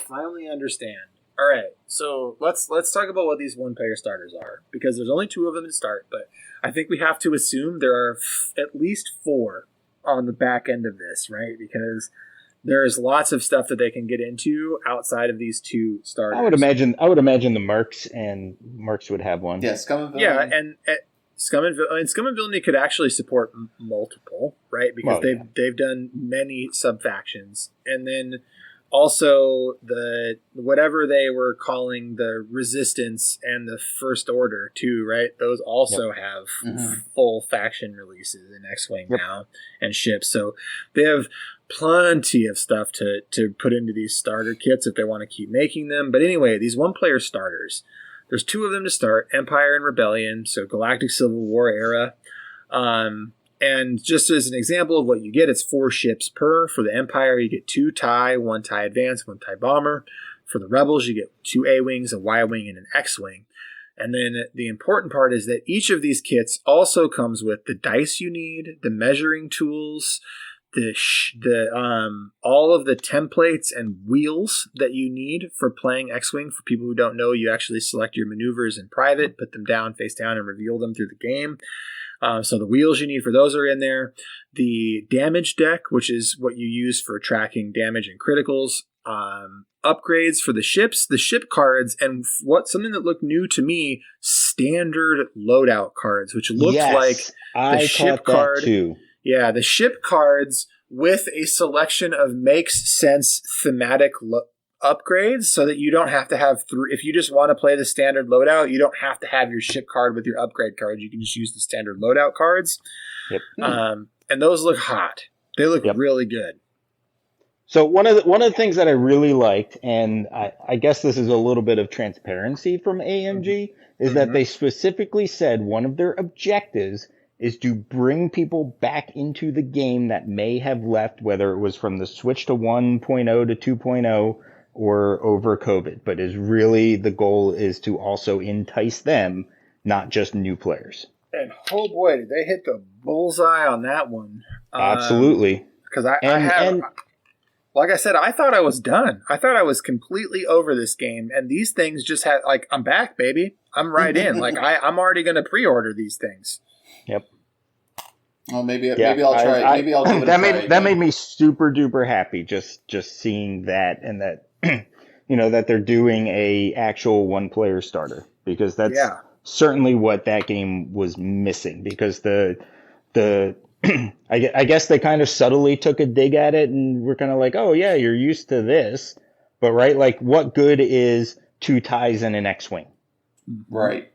finally understand. All right, so let's talk about what these one-player starters are, because there's only 2 of them to start, but I think we have to assume there are at least 4 on the back end of this, right? Because there's lots of stuff that they can get into outside of these 2 starters. I would imagine the Mercs would have one. Yeah, Scum and Villainy. Yeah, and Scum and Villainy could actually support multiple, right? Because they've done many sub-factions. And then also the whatever they were calling the Resistance and the First Order too, right? Those also have full faction releases in X-Wing now and ships. So they have plenty of stuff to put into these starter kits if they want to keep making them. But anyway, these one-player starters, there's 2 of them to start, Empire and Rebellion, so Galactic Civil War era. And just as an example of what you get, it's 4 ships per. For the Empire, you get 2 TIE, 1 TIE Advance, 1 TIE Bomber. For the Rebels, you get 2 A-Wings, a Y-Wing, and an X-Wing. And then the important part is that each of these kits also comes with the dice you need, the measuring tools, all of the templates and wheels that you need for playing X-Wing. For people who don't know, you actually select your maneuvers in private, put them down, face down, and reveal them through the game. So the wheels you need for those are in there. The damage deck, which is what you use for tracking damage and criticals. Upgrades for the ships, the ship cards, and something that looked new to me, standard loadout cards, which looked like the ship card too. Yeah, the ship cards with a selection of makes sense thematic upgrades, so that you don't have to have if you just want to play the standard loadout, you don't have to have your ship card with your upgrade cards. You can just use the standard loadout cards. Yep. And those look hot. They look really good. So one of the things that I really liked, and I guess this is a little bit of transparency from AMG, is that they specifically said one of their objectives is to bring people back into the game that may have left, whether it was from the switch to 1.0 to 2.0 or over COVID. But is really the goal is to also entice them, not just new players. And oh boy, did they hit the bullseye on that one. Absolutely. Because like I said, I thought I was done. I thought I was completely over this game. And these things just had, like, I'm back, baby. I'm right in. Like, I'm already going to pre-order these things. Yep. Well, maybe I'll try. Maybe I'll give it a try. That made me super duper happy just seeing that, and that that they're doing a actual 1-player starter, because that's certainly what that game was missing. Because the I guess they kind of subtly took a dig at it, and we're kind of like, oh yeah, you're used to this, but right, like, what good is 2 ties and an X-wing? Right.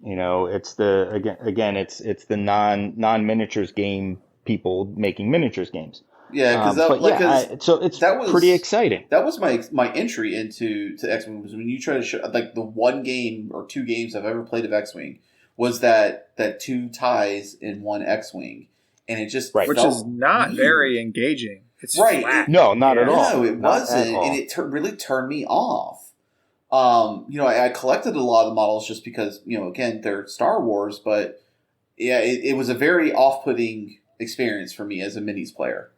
It's it's the non miniatures game people making miniatures games. Yeah, so it's pretty exciting. That was my entry into X-Wing, was when you try to show, like, the 1 game or 2 games I've ever played of X-Wing was that 2 ties in 1 X-Wing, and it just which is not very engaging. It's right. flat. No, not at all. No, it wasn't, and it really turned me off. I collected a lot of the models just because, again, they're Star Wars, but yeah, it was a very off-putting experience for me as a minis player.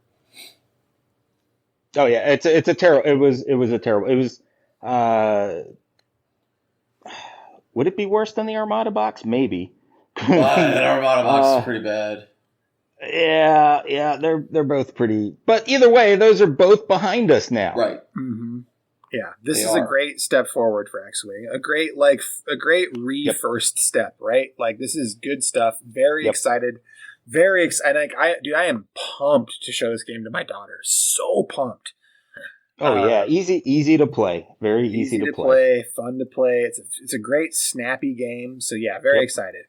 Oh yeah, it's a terrible. It was a terrible. It was. Would it be worse than the Armada box? Maybe. That Armada box is pretty bad. Yeah, they're both pretty. But either way, those are both behind us now. Right. Mm-hmm. Yeah, this is a great step forward for X-Wing. A great first step, right? Like, this is good stuff. Very excited. Very excited. I am pumped to show this game to my daughter. So pumped. Oh yeah, easy to play. Very easy to play. Fun to play. It's a great snappy game. So yeah, very excited.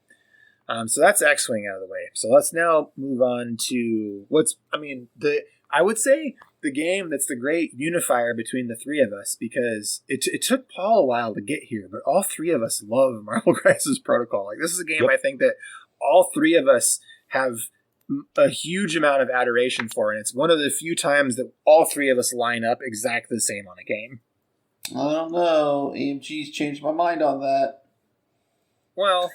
So that's X-Wing out of the way. So let's now move on to I would say the game that's the great unifier between the 3 of us, because it took Paul a while to get here, but all 3 of us love Marvel Crisis Protocol. Like, this is a game I think that all 3 of us have a huge amount of adoration for, and it's one of the few times that all 3 of us line up exactly the same on a game. I don't know. AMG's changed my mind on that. Well,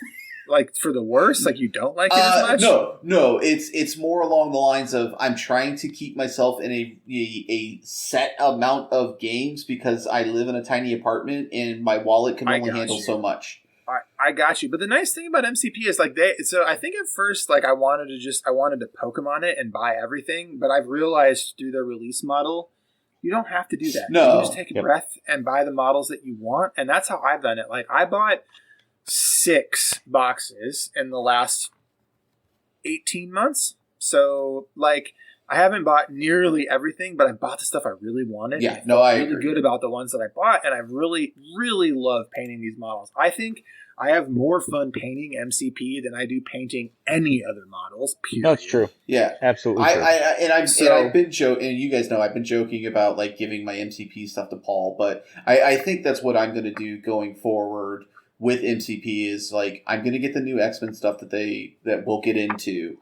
like for the worse? Like you don't like it as much? No. It's more along the lines of I'm trying to keep myself in a set amount of games because I live in a tiny apartment and my wallet can only handle so much. I got you. But the nice thing about MCP is like so I think at first like I wanted to Pokemon it and buy everything, but I've realized through their release model, you don't have to do that. No. You just take a breath and buy the models that you want, and that's how I've done it. Like I bought 6 boxes in the last 18 months. So like I haven't bought nearly everything, but I bought the stuff I really wanted. Yeah, no, I really agree. good about the ones that I bought, and I really, really love painting these models. I think I have more fun painting MCP than I do painting any other models. Period. That's true. Yeah, absolutely. True. I've been joking, and you guys know I've been joking about like giving my MCP stuff to Paul, but I think that's what I'm going to do going forward with MCP is like I'm going to get the new X-Men stuff that we'll get into.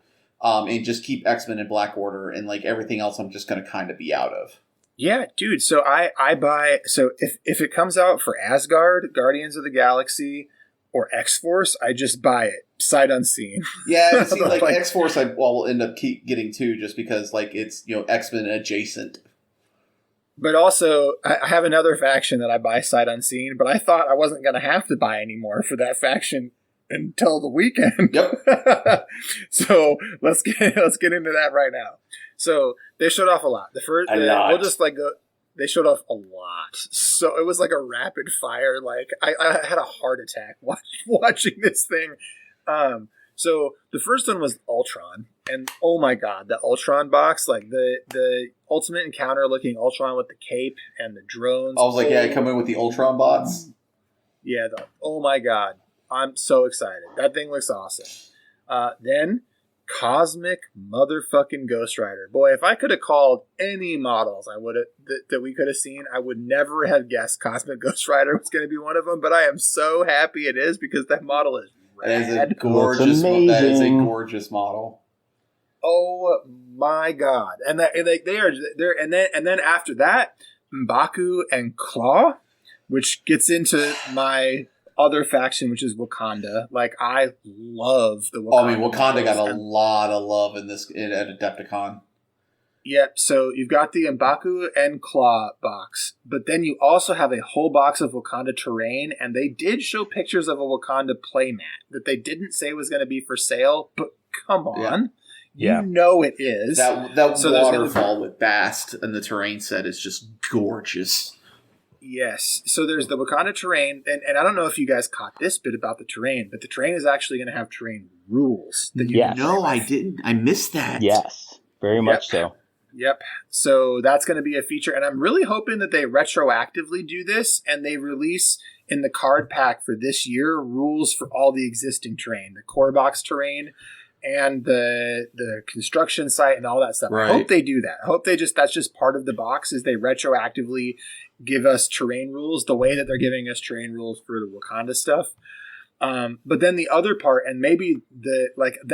And just keep X-Men in Black Order, and like everything else I'm just going to kind of be out of. Yeah, dude. So I buy, so if it comes out for Asgard, Guardians of the Galaxy, or X-Force, I just buy it sight unseen. Yeah, see, like X-Force will end up keep getting too, just because like it's X-Men adjacent. But also, I have another faction that I buy sight unseen, but I thought I wasn't going to have to buy anymore for that faction until the weekend. Yep. So let's get into that right now. So they showed off a lot. We'll just like go. They showed off a lot. So it was like a rapid fire. Like I had a heart attack watching this thing. So the first one was Ultron, and oh my god, the Ultron box, like the Ultimate Encounter looking Ultron with the cape and the drones. I was like, yeah, come in with the Ultron bots. Yeah. Oh my god. I'm so excited. That thing looks awesome. Then Cosmic motherfucking Ghost Rider. Boy, if I could have called any models that we could have seen, I would never have guessed Cosmic Ghost Rider was going to be one of them, but I am so happy it is because that model is rad. That is a gorgeous model. Oh my god. And then after that, M'Baku and Claw, which gets into my other faction, which is Wakanda. Like I love the Wakanda. Wakanda got a lot of love at Adepticon. Yep. So you've got the M'Baku and Claw box, but then you also have a whole box of Wakanda terrain, and they did show pictures of a Wakanda playmat that they didn't say was going to be for sale. But come on, you know it is. That waterfall with Bast and the terrain set is just gorgeous. Yes. So there's the Wakanda terrain, and I don't know if you guys caught this bit about the terrain, but the terrain is actually going to have terrain rules. No, I didn't. I missed that. Yes, very much so. Yep. So that's going to be a feature, and I'm really hoping that they retroactively do this, and they release in the card pack for this year rules for all the existing terrain, the core box terrain, and the construction site and all that stuff. Right. I hope they do that. I hope that's just part of the box is they retroactively give us terrain rules the way that they're giving us terrain rules for the Wakanda stuff. But then the other part, and maybe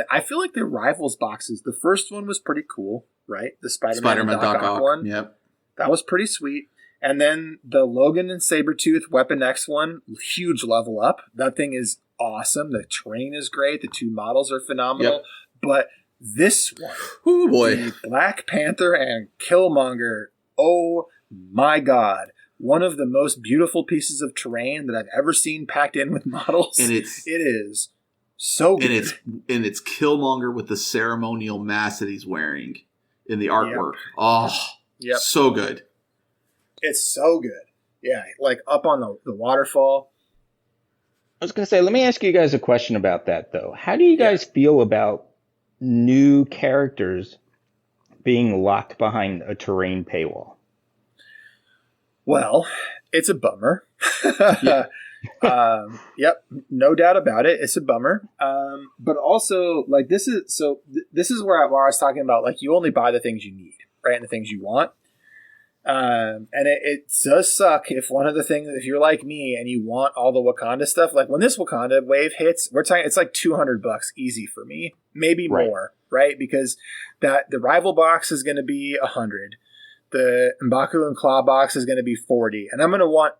I feel like the Rivals boxes, the first one was pretty cool, right? The Spider-Man Doc Ock one. Yep. That was pretty sweet. And then the Logan and Sabretooth Weapon X one, huge level up. That thing is awesome. The terrain is great. The 2 models are phenomenal. Yep. But this one, oh boy, the Black Panther and Killmonger, oh my god. One of the most beautiful pieces of terrain that I've ever seen packed in with models. And it is so good. And it's Killmonger with the ceremonial mask that he's wearing in the artwork. Yep. Oh, so good. It's so good. Yeah, like up on the waterfall. I was going to say, let me ask you guys a question about that, though. How do you guys feel about new characters being locked behind a terrain paywall? Well, it's a bummer. Yep, no doubt about it. It's a bummer. But also, like this is where I was talking about, like you only buy the things you need, right, and the things you want. And it does suck if one of the things, if you're like me and you want all the Wakanda stuff, like when this Wakanda wave hits, we're talking, it's like $200 easy for me, maybe more, right? Because the rival box is going to be $100. The M'Baku and Claw box is going to be $40, and I'm going to want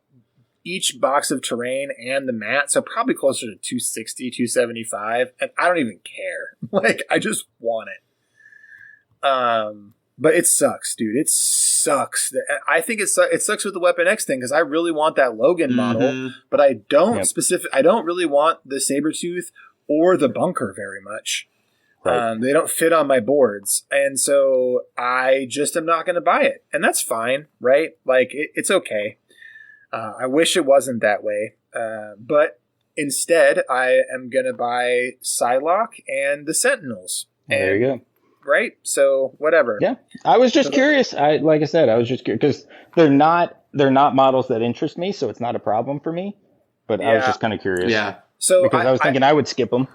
each box of terrain and the mat, so probably closer to 260, 275, and I don't even care. Like, I just want it. But it sucks, dude. It sucks. I think it sucks with the Weapon X thing because I really want that Logan model, but I don't I don't really want the Sabretooth or the Bunker very much. Right. They don't fit on my boards, and so I just am not going to buy it, and that's fine, right? Like it's okay. I wish it wasn't that way, but instead I am going to buy Psylocke and the Sentinels. There you go. Right? So whatever. Yeah, I was just curious. Like I said, I was just curious because they're not models that interest me, so it's not a problem for me. But I was just kind of curious. Yeah. So because I was thinking I would skip them.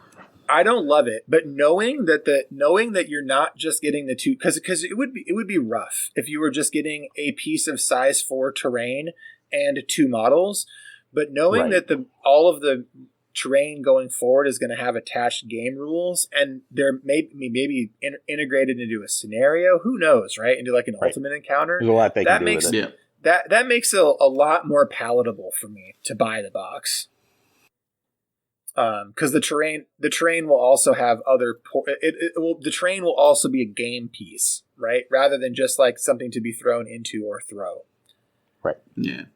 I don't love it, but knowing that you're not just getting the two, because it would be rough if you were just getting a piece of size 4 terrain and 2 models, but knowing that all of the terrain going forward is going to have attached game rules, and they're maybe integrated into a scenario. Who knows, right? Into like an ultimate encounter. There's a lot they can do with it. That makes it a lot more palatable for me to buy the box. Because the terrain will also have other. The terrain will also be a game piece, right? Rather than just like something to be thrown into or throw. Right. Yeah.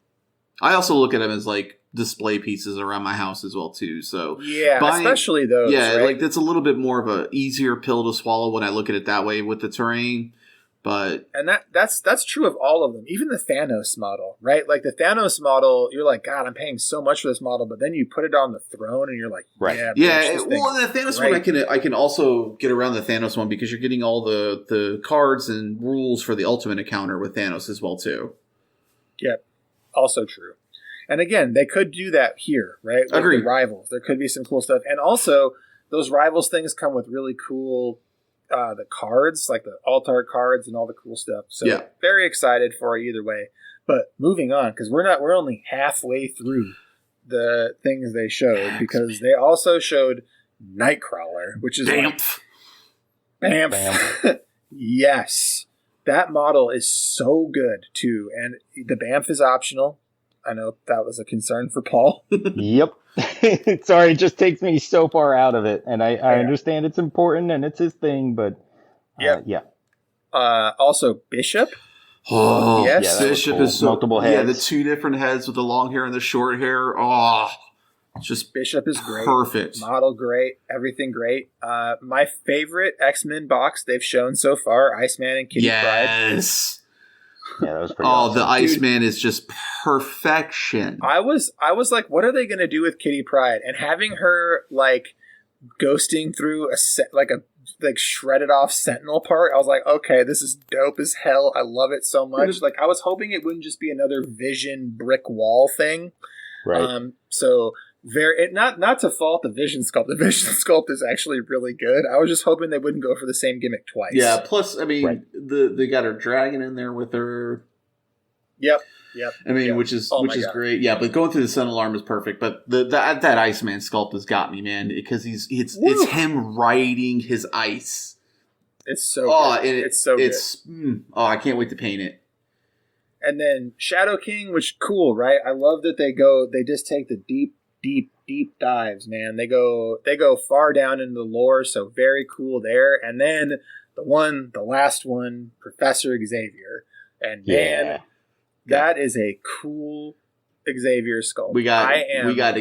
I also look at them as like display pieces around my house as well too. So especially those. Yeah, right? like that's a little bit more of a easier pill to swallow when I look at it that way with the terrain. But that's true of all of them, even the Thanos model, right? Like the Thanos model, you're like, God, I'm paying so much for this model, but then you put it on the throne, and you're like, yeah. Well, the Thanos one, I can also get around the Thanos one because you're getting all the cards and rules for the ultimate encounter with Thanos as well too. Yep, also true. And again, they could do that here, right? With Agreed. The rivals, there could be some cool stuff, and also those rivals things come with really cool. The cards, like the alt art cards and all the cool stuff. So very excited for it either way. But moving on, because we're only halfway through the things they showed, because they also showed Nightcrawler, which is Bamf. Yes. That model is so good too. And the Bamf is optional. I know that was a concern for Paul. Yep. Sorry, it just takes me so far out of it. And I understand it's important and it's his thing, but also Bishop. Oh, yes. Bishop cool. is so, multiple heads. Yeah, the 2 different heads with the long hair and the short hair. Oh, just Bishop is great. Perfect. Model great. Everything great. My favorite X-Men box they've shown so far, Iceman and Kitty Pryde. Yes. Yeah, that was pretty awesome. The Iceman is just perfection. I was like, what are they going to do with Kitty Pryde? And having her like ghosting through a shredded off Sentinel part, I was like, okay, this is dope as hell. I love it so much. Like I was hoping it wouldn't just be another Vision brick wall thing. Right. So not to fault the Vision sculpt. The Vision sculpt is actually really good. I was just hoping they wouldn't go for the same gimmick twice. Yeah. Plus, I mean, they got her dragon in there with her. Yep. I mean, which is great. Yeah, but going through the Sentinel arm is perfect. But that Iceman sculpt has got me, man, because it's him riding his ice. It's so good. It's so good. I can't wait to paint it. And then Shadow King, which cool, right? I love that they just take the deep dives, man. They go far down into the lore, so very cool there. And then the last one, Professor Xavier. And man, that is a cool Xavier sculpt. We got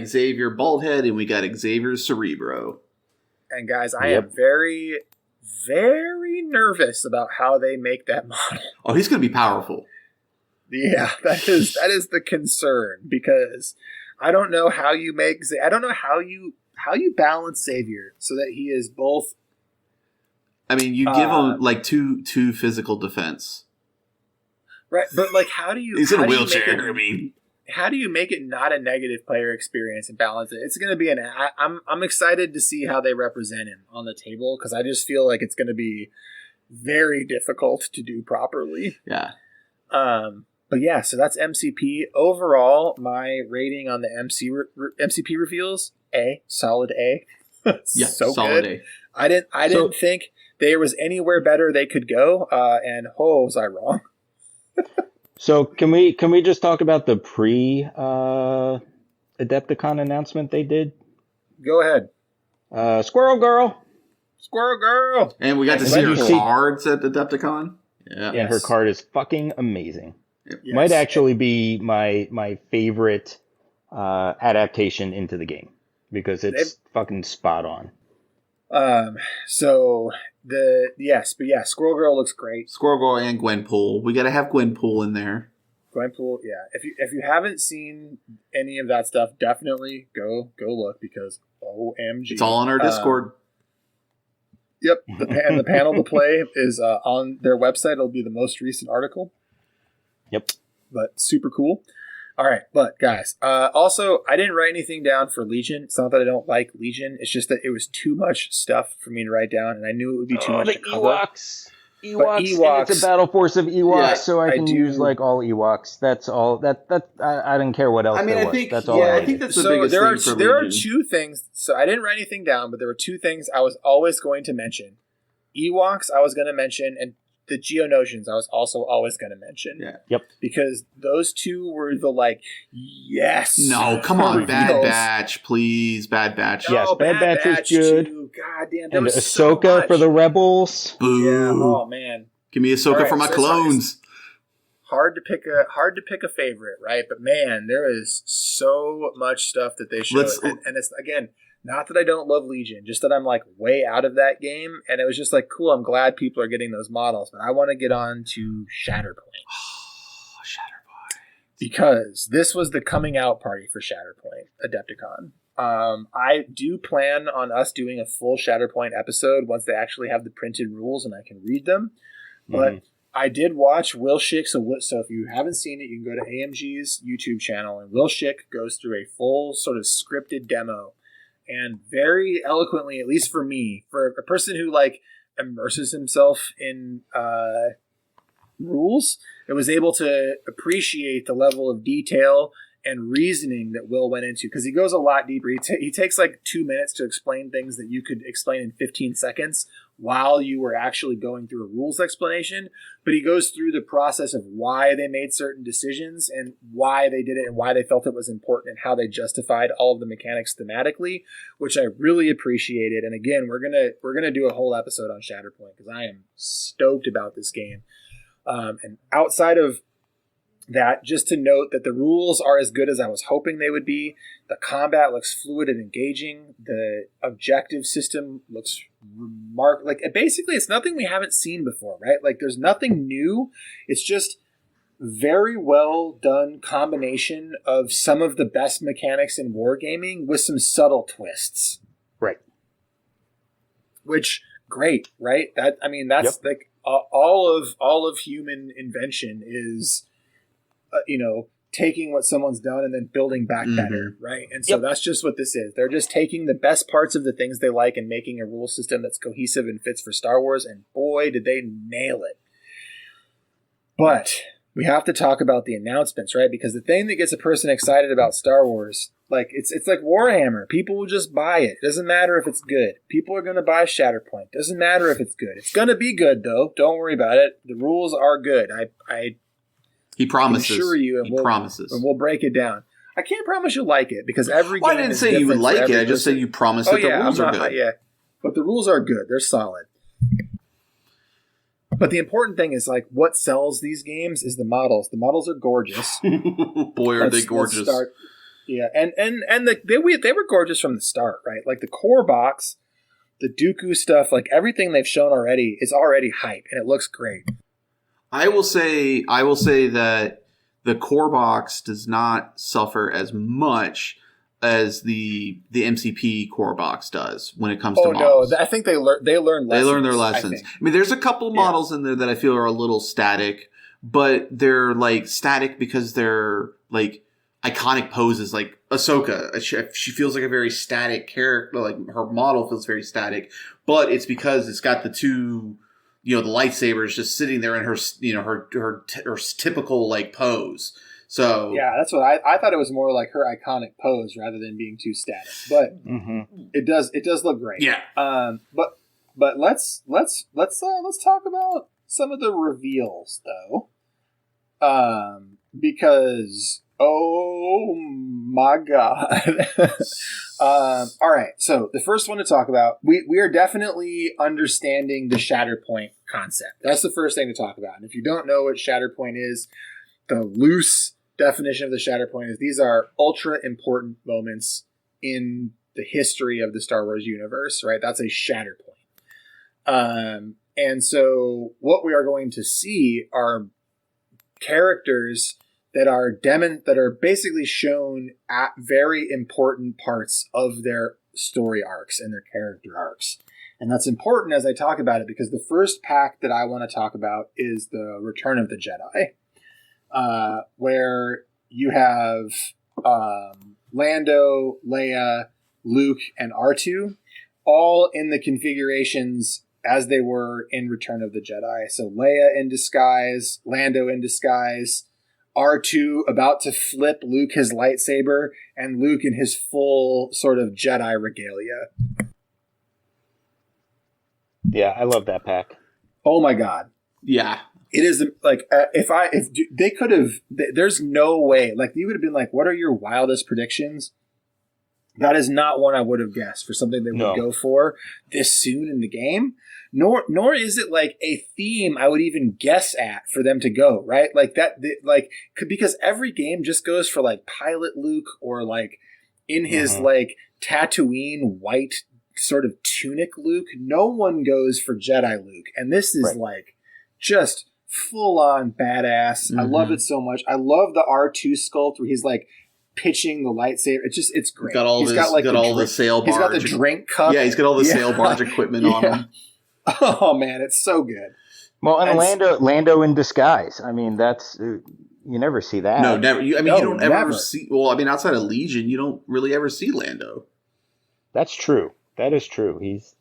Xavier Baldhead and we got Xavier Cerebro. And guys, I am very, very nervous about how they make that model. Oh, he's going to be powerful. Yeah, that is the concern, because I don't know how you balance Xavier so that he is both. I mean, you give him like two physical defense. Right, but like, how do you? He's in a wheelchair. How do you make it not a negative player experience and balance it? It's going to be I'm excited to see how they represent him on the table, because I just feel like it's going to be very difficult to do properly. Yeah. But yeah, so that's MCP. Overall, my rating on the MCP reveals solid A. Yeah, so solid good. A. I didn't think there was anywhere better they could go, and was I wrong? So can we just talk about the Adepticon announcement they did? Go ahead. Squirrel Girl. Squirrel Girl. And we got to see her cards at Adepticon. Yeah. And her card is fucking amazing. Yes. Might actually be my favorite adaptation into the game because it's fucking spot on. Squirrel Girl looks great. Squirrel Girl and Gwenpool. We got to have Gwenpool in there. Gwenpool, yeah. If you haven't seen any of that stuff, definitely go look because OMG, it's all on our Discord. Yep, the panel to play is on their website. It'll be the most recent article. Yep, but super cool. All right, but guys, also I didn't write anything down for Legion. It's not that I don't like Legion. It's just that it was too much stuff for me to write down, and I knew it would be too much to cover. Ewoks. It's a battle force of Ewoks, so I can use like all Ewoks. That's all. I didn't care what else. I think that's all. I think that's the biggest thing for there Legion. are two things. So I didn't write anything down, but there were two things I was always going to mention. Ewoks, I was going to mention, and the Geonosians, I was also always going to mention. Yeah. Yep. Because those two were the yes. No, come on, Bad Batch, please, Bad Batch. Yes, Bad Batch was good. God damn, and Ahsoka for the Rebels. Boo. Yeah. Oh man. Give me Ahsoka for my clones. Hard to pick a favorite, right? But man, there is so much stuff that they showed, and it's again. Not that I don't love Legion, just that I'm like way out of that game. And it was just like, cool, I'm glad people are getting those models. But I want to get on to Shatterpoint. Oh, Shatterpoint. Because this was the coming out party for Shatterpoint, Adepticon. I do plan on us doing a full Shatterpoint episode once they actually have the printed rules and I can read them. But I did watch Will Schick. So if you haven't seen it, you can go to AMG's YouTube channel. And Will Schick goes through a full sort of scripted demo. And very eloquently, at least for me, for a person who like immerses himself in rules, it was able to appreciate the level of detail and reasoning that Will went into, because he goes a lot deeper. He takes like 2 minutes to explain things that you could explain in 15 seconds while you were actually going through a rules explanation. But he goes through the process of why they made certain decisions and why they did it and why they felt it was important and how they justified all of the mechanics thematically, which I really appreciated. And again, we're gonna do a whole episode on Shatterpoint because I am stoked about this game. And outside of that, just to note that the rules are as good as I was hoping they would be. The combat looks fluid and engaging. The objective system looks remarkable. Like, basically, it's nothing we haven't seen before, right? Like, there's nothing new. It's just very well done combination of some of the best mechanics in wargaming with some subtle twists. Right. Which, great, right? That's like all of human invention is... taking what someone's done and then building back better, right? And so that's just what this is. They're just taking the best parts of the things they like and making a rule system that's cohesive and fits for Star Wars, and boy, did they nail it. But we have to talk about the announcements, right? Because the thing that gets a person excited about Star Wars, like it's like Warhammer. People will just buy it. Doesn't matter if it's good. People are going to buy Shatterpoint. Doesn't matter if it's good. It's going to be good, though. Don't worry about it. The rules are good. He promises. I'm sure you, and promises. And we'll break it down. I can't promise you'll like it because every game I didn't say you would like it. I just said you promised that the rules are good. Yeah, but the rules are good. They're solid. But the important thing is, like, what sells these games is the models. The models are gorgeous. Boy, are they gorgeous. Yeah, and they were gorgeous from the start, right? Like, the core box, the Dooku stuff, like, everything they've shown already is already hype, and it looks great. I will say that the core box does not suffer as much as the MCP core box does when it comes to models. No, I think they learned lessons. They learned their lessons. I mean, there's a couple models in there that I feel are a little static, but they're like static because they're like iconic poses. Like Ahsoka, she feels like a very static character. Like her model feels very static, but it's because it's got the two. The lightsaber is just sitting there in her, her typical like pose. So yeah, that's what I thought. It was more like her iconic pose rather than being too static. But it does look great. Yeah. But let's talk about some of the reveals though. Because oh my god. All right, so the first one to talk about, we are definitely understanding the Shatterpoint concept. That's the first thing to talk about. And if you don't know what Shatterpoint is, the loose definition of the Shatterpoint is these are ultra important moments in the history of the Star Wars universe, right? That's a Shatterpoint. And so what we are going to see are characters that are basically shown at very important parts of their story arcs and their character arcs. And that's important as I talk about it, because the first pack that I want to talk about is the Return of the Jedi, where you have Lando, Leia, Luke, and R2 all in the configurations as they were in Return of the Jedi. So Leia in disguise, Lando in disguise, R2 about to flip Luke his lightsaber, and Luke in his full sort of Jedi regalia. Yeah, I love that pack. Oh my god. Yeah. It is like, if they could have, there's no way, like, you would have been like, what are your wildest predictions? That is not one I would have guessed for something they would go for this soon in the game. Nor is it like a theme I would even guess at for them to go, right? Like that, like, because every game just goes for like Pilot Luke, or like in his like Tatooine white sort of tunic Luke. No one goes for Jedi Luke. And this is like just full on badass. I love it so much. I love the R2 sculpt where he's like pitching the lightsaber. It's great. He's got the sail barge. He's got the drink cup. Yeah, he's got all the sail barge equipment on him. Oh man, it's so good. Well, and Lando in disguise. I mean, that's you never see that. No, never. You don't ever see. Well, I mean, outside of Legion, you don't really ever see Lando. That's true. That is true. He's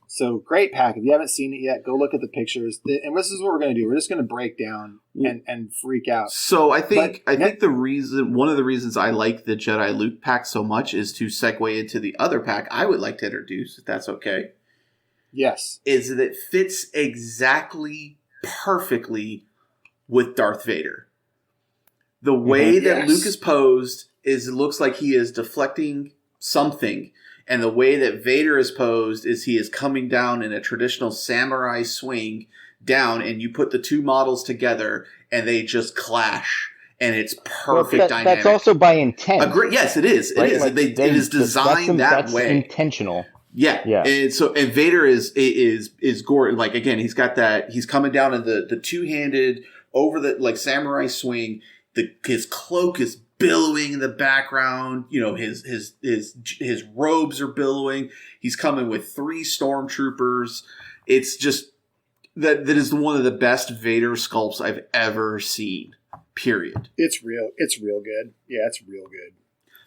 So great pack. If you haven't seen it yet, go look at the pictures. And this is what we're going to do. We're just going to break down and freak out. So I think one of the reasons I like the Jedi Luke pack so much is to segue into the other pack I would like to introduce, if that's okay. Yes. Is that it fits exactly perfectly with Darth Vader. The way that Luke is posed it looks like he is deflecting something. And the way that Vader is posed is he is coming down in a traditional samurai swing down, and you put the two models together and they just clash. And it's perfect dynamic. That's also by intent. Yes, it is. It is. Like, it is designed that way. That's intentional. Yeah. And Vader is Gordon. Like, again, he's got that. He's coming down in the two-handed over the like samurai swing. His cloak is billowing in the background. You know, his robes are billowing. He's coming with 3 stormtroopers. It's just that is one of the best Vader sculpts I've ever seen. Period. It's real good. Yeah, it's real good.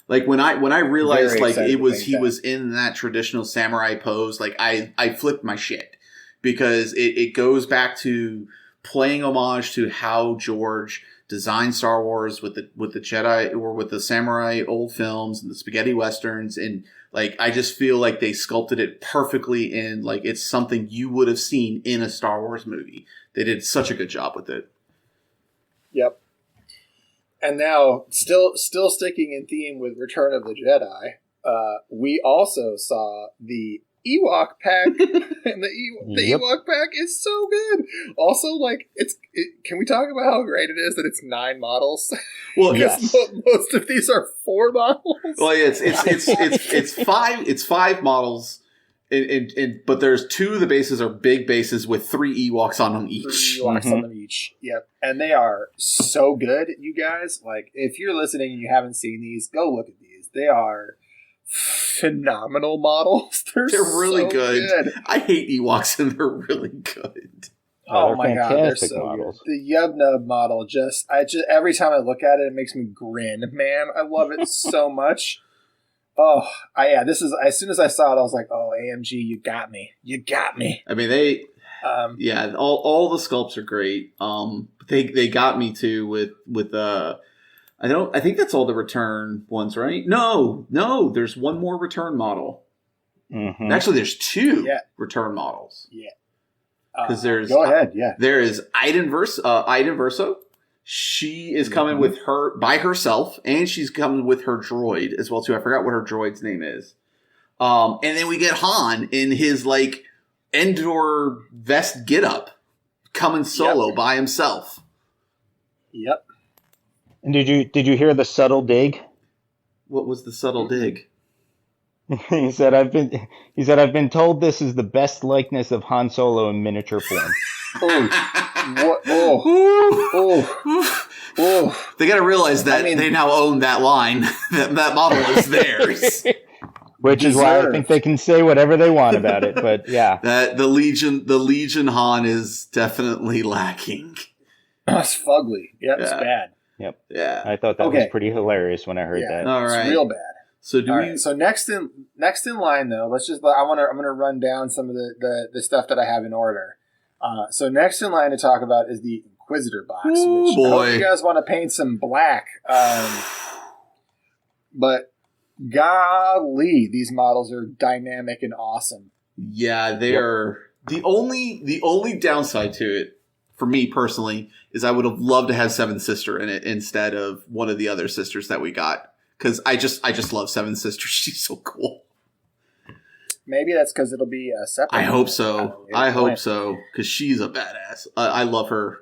Like when I realized like he was in that traditional samurai pose, like I flipped my shit, because it goes back to playing homage to how George designed Star Wars with the Jedi, or with the samurai old films and the spaghetti westerns, and like I just feel like they sculpted it perfectly, and like it's something you would have seen in a Star Wars movie. They did such a good job with it. Yep. And now, still sticking in theme with Return of the Jedi, we also saw the Ewok pack, and the Ewok pack is so good. Also, like, can we talk about how great it is that it's 9 models? Well, because most of these are 4 models. Well, it's 5. It's 5 models. But there's 2 of the bases are big bases with 3 Ewoks on them each. 3 Ewoks on them each. Yep. And they are so good, you guys. Like, if you're listening and you haven't seen these, go look at these. They are phenomenal models. They're really so good. I hate Ewoks, and they're really good. Oh my god, they're so models. Good. The Yub-Nub model, every time I look at it, it makes me grin. Man, I love it so much. Oh, this is, as soon as I saw it, I was like, oh, AMG, you got me. I mean, all the sculpts are great. They got me too with I think that's all the return ones, right? No, there's one more return model. Mm-hmm. Actually, there's 2 return models. Yeah. Because there's go ahead, yeah. There is Iden Verso, She is coming with her by herself, and she's coming with her droid as well too. I forgot what her droid's name is. And then we get Han in his like Endor vest getup, coming solo by himself. Yep. And did you hear the subtle dig? What was the subtle dig? He said I've been told this is the best likeness of Han Solo in miniature form. They got to realize that they now own that line. that model is theirs. Which is why I think they can say whatever they want about it. But yeah, that the Legion Han is definitely lacking. It's fugly. Yep, it's bad. Yep. Yeah. I thought that was pretty hilarious when I heard that. All right. It's real bad. So So next in line though, I'm gonna run down some of the stuff that I have in order. So next in line to talk about is the Inquisitor box, which I hope you guys want to paint some black. But golly, these models are dynamic and awesome. Yeah, they are. The only downside to it, for me personally, is I would have loved to have Seven Sister in it instead of one of the other sisters that we got. Because I just love Seven Sister. She's so cool. Maybe that's because it'll be separate. I hope so. I hope so. Because she's a badass. I love her.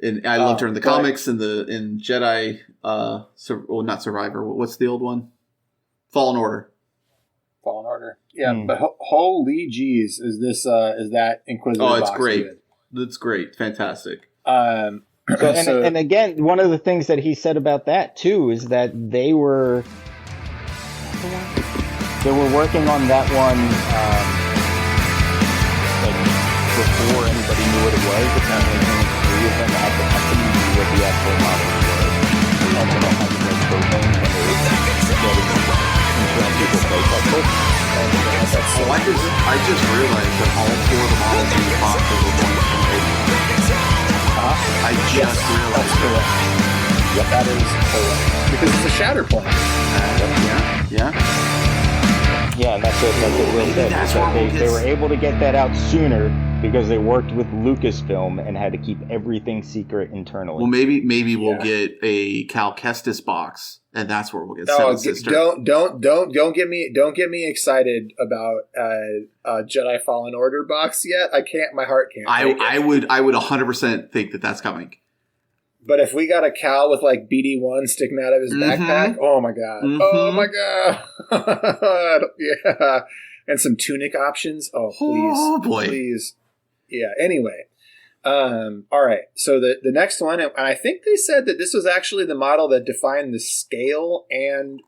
And I loved her in the comics and in Jedi. Not Survivor. What's the old one? Fallen Order. Fallen Order. Yeah, but holy jeez, is that Inquisitor? Oh, it's box great. good. It's great. Fantastic. And again, one of the things that he said about that too is that they were working on that one like before anybody knew what it was. Apparently, only 3 of them at the company knew what the actual models were. And also know how to make those things when they were getting insurance people play tested. I just realized that all 4 of the models in the box were going to be I just realized that. Yep, that is correct. Because it's a shatter point. Yeah, and that's what Will said. They were able to get that out sooner because they worked with Lucasfilm and had to keep everything secret internally. Well, maybe we'll get a Cal Kestis box, and that's where we'll get Seven Sister. Don't get me excited about a Jedi Fallen Order box yet. I can't. My heart can't. I would 100% think that that's coming. But if we got a Cal with like BD1 sticking out of his backpack, oh my god, oh my god, yeah, and some tunic options. Oh please, oh boy, please, yeah. Anyway, all right. So the next one, and I think they said that this was actually the model that defined the scale and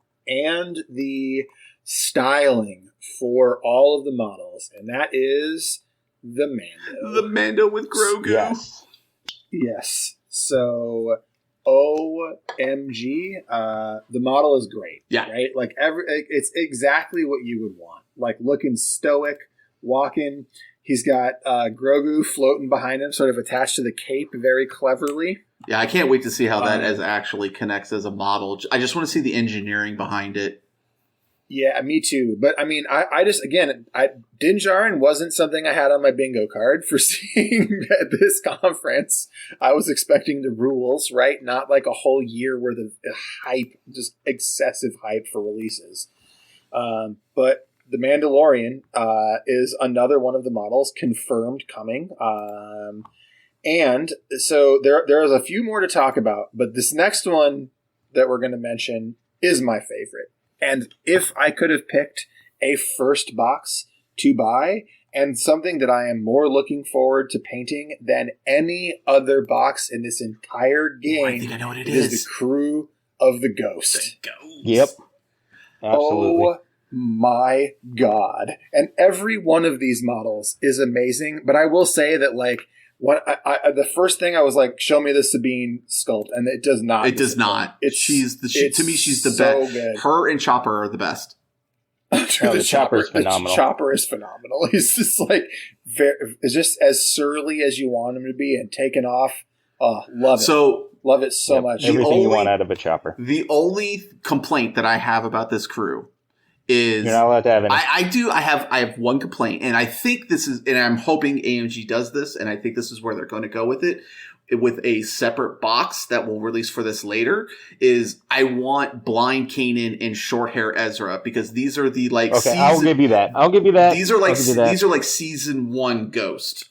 the styling for all of the models, and that is the Mando. The Mando with Grogu. Yes. So, OMG, the model is great. Yeah. Right? Like, it's exactly what you would want. Like, looking stoic, walking. He's got Grogu floating behind him, sort of attached to the cape very cleverly. Yeah, I can't wait to see how that actually connects as a model. I just want to see the engineering behind it. Yeah, me too. But I mean, I just, again, Din Djarin wasn't something I had on my bingo card for seeing at this conference. I was expecting the rules, right? Not like a whole year worth of hype, just excessive hype for releases. But the Mandalorian is another one of the models confirmed coming. And so there is a few more to talk about, but this next one that we're going to mention is my favorite. And if I could have picked a first box to buy and something that I am more looking forward to painting than any other box in this entire game, I think I know what it is. The Crew of the Ghost. Yep. Absolutely. Oh my God. And every one of these models is amazing, but I will say that like the first thing I was like, show me the Sabine sculpt, and it does not. It does not. She's the best. Good. Her and Chopper are the best. The Chopper is phenomenal. The Chopper is phenomenal. He's just like it's just as surly as you want him to be, and taken off. Love it. Love it so much. Everything you want out of a Chopper. The only complaint that I have about this crew is you're not allowed to have any. I have one complaint, and I think this is, and I'm hoping AMG does this, and I think this is where they're going to go with it. with a separate box that will release for this later is I want Blind Kanan and Short Hair Ezra, because these are the like Okay, I'll give you that. These are like season 1 Ghost.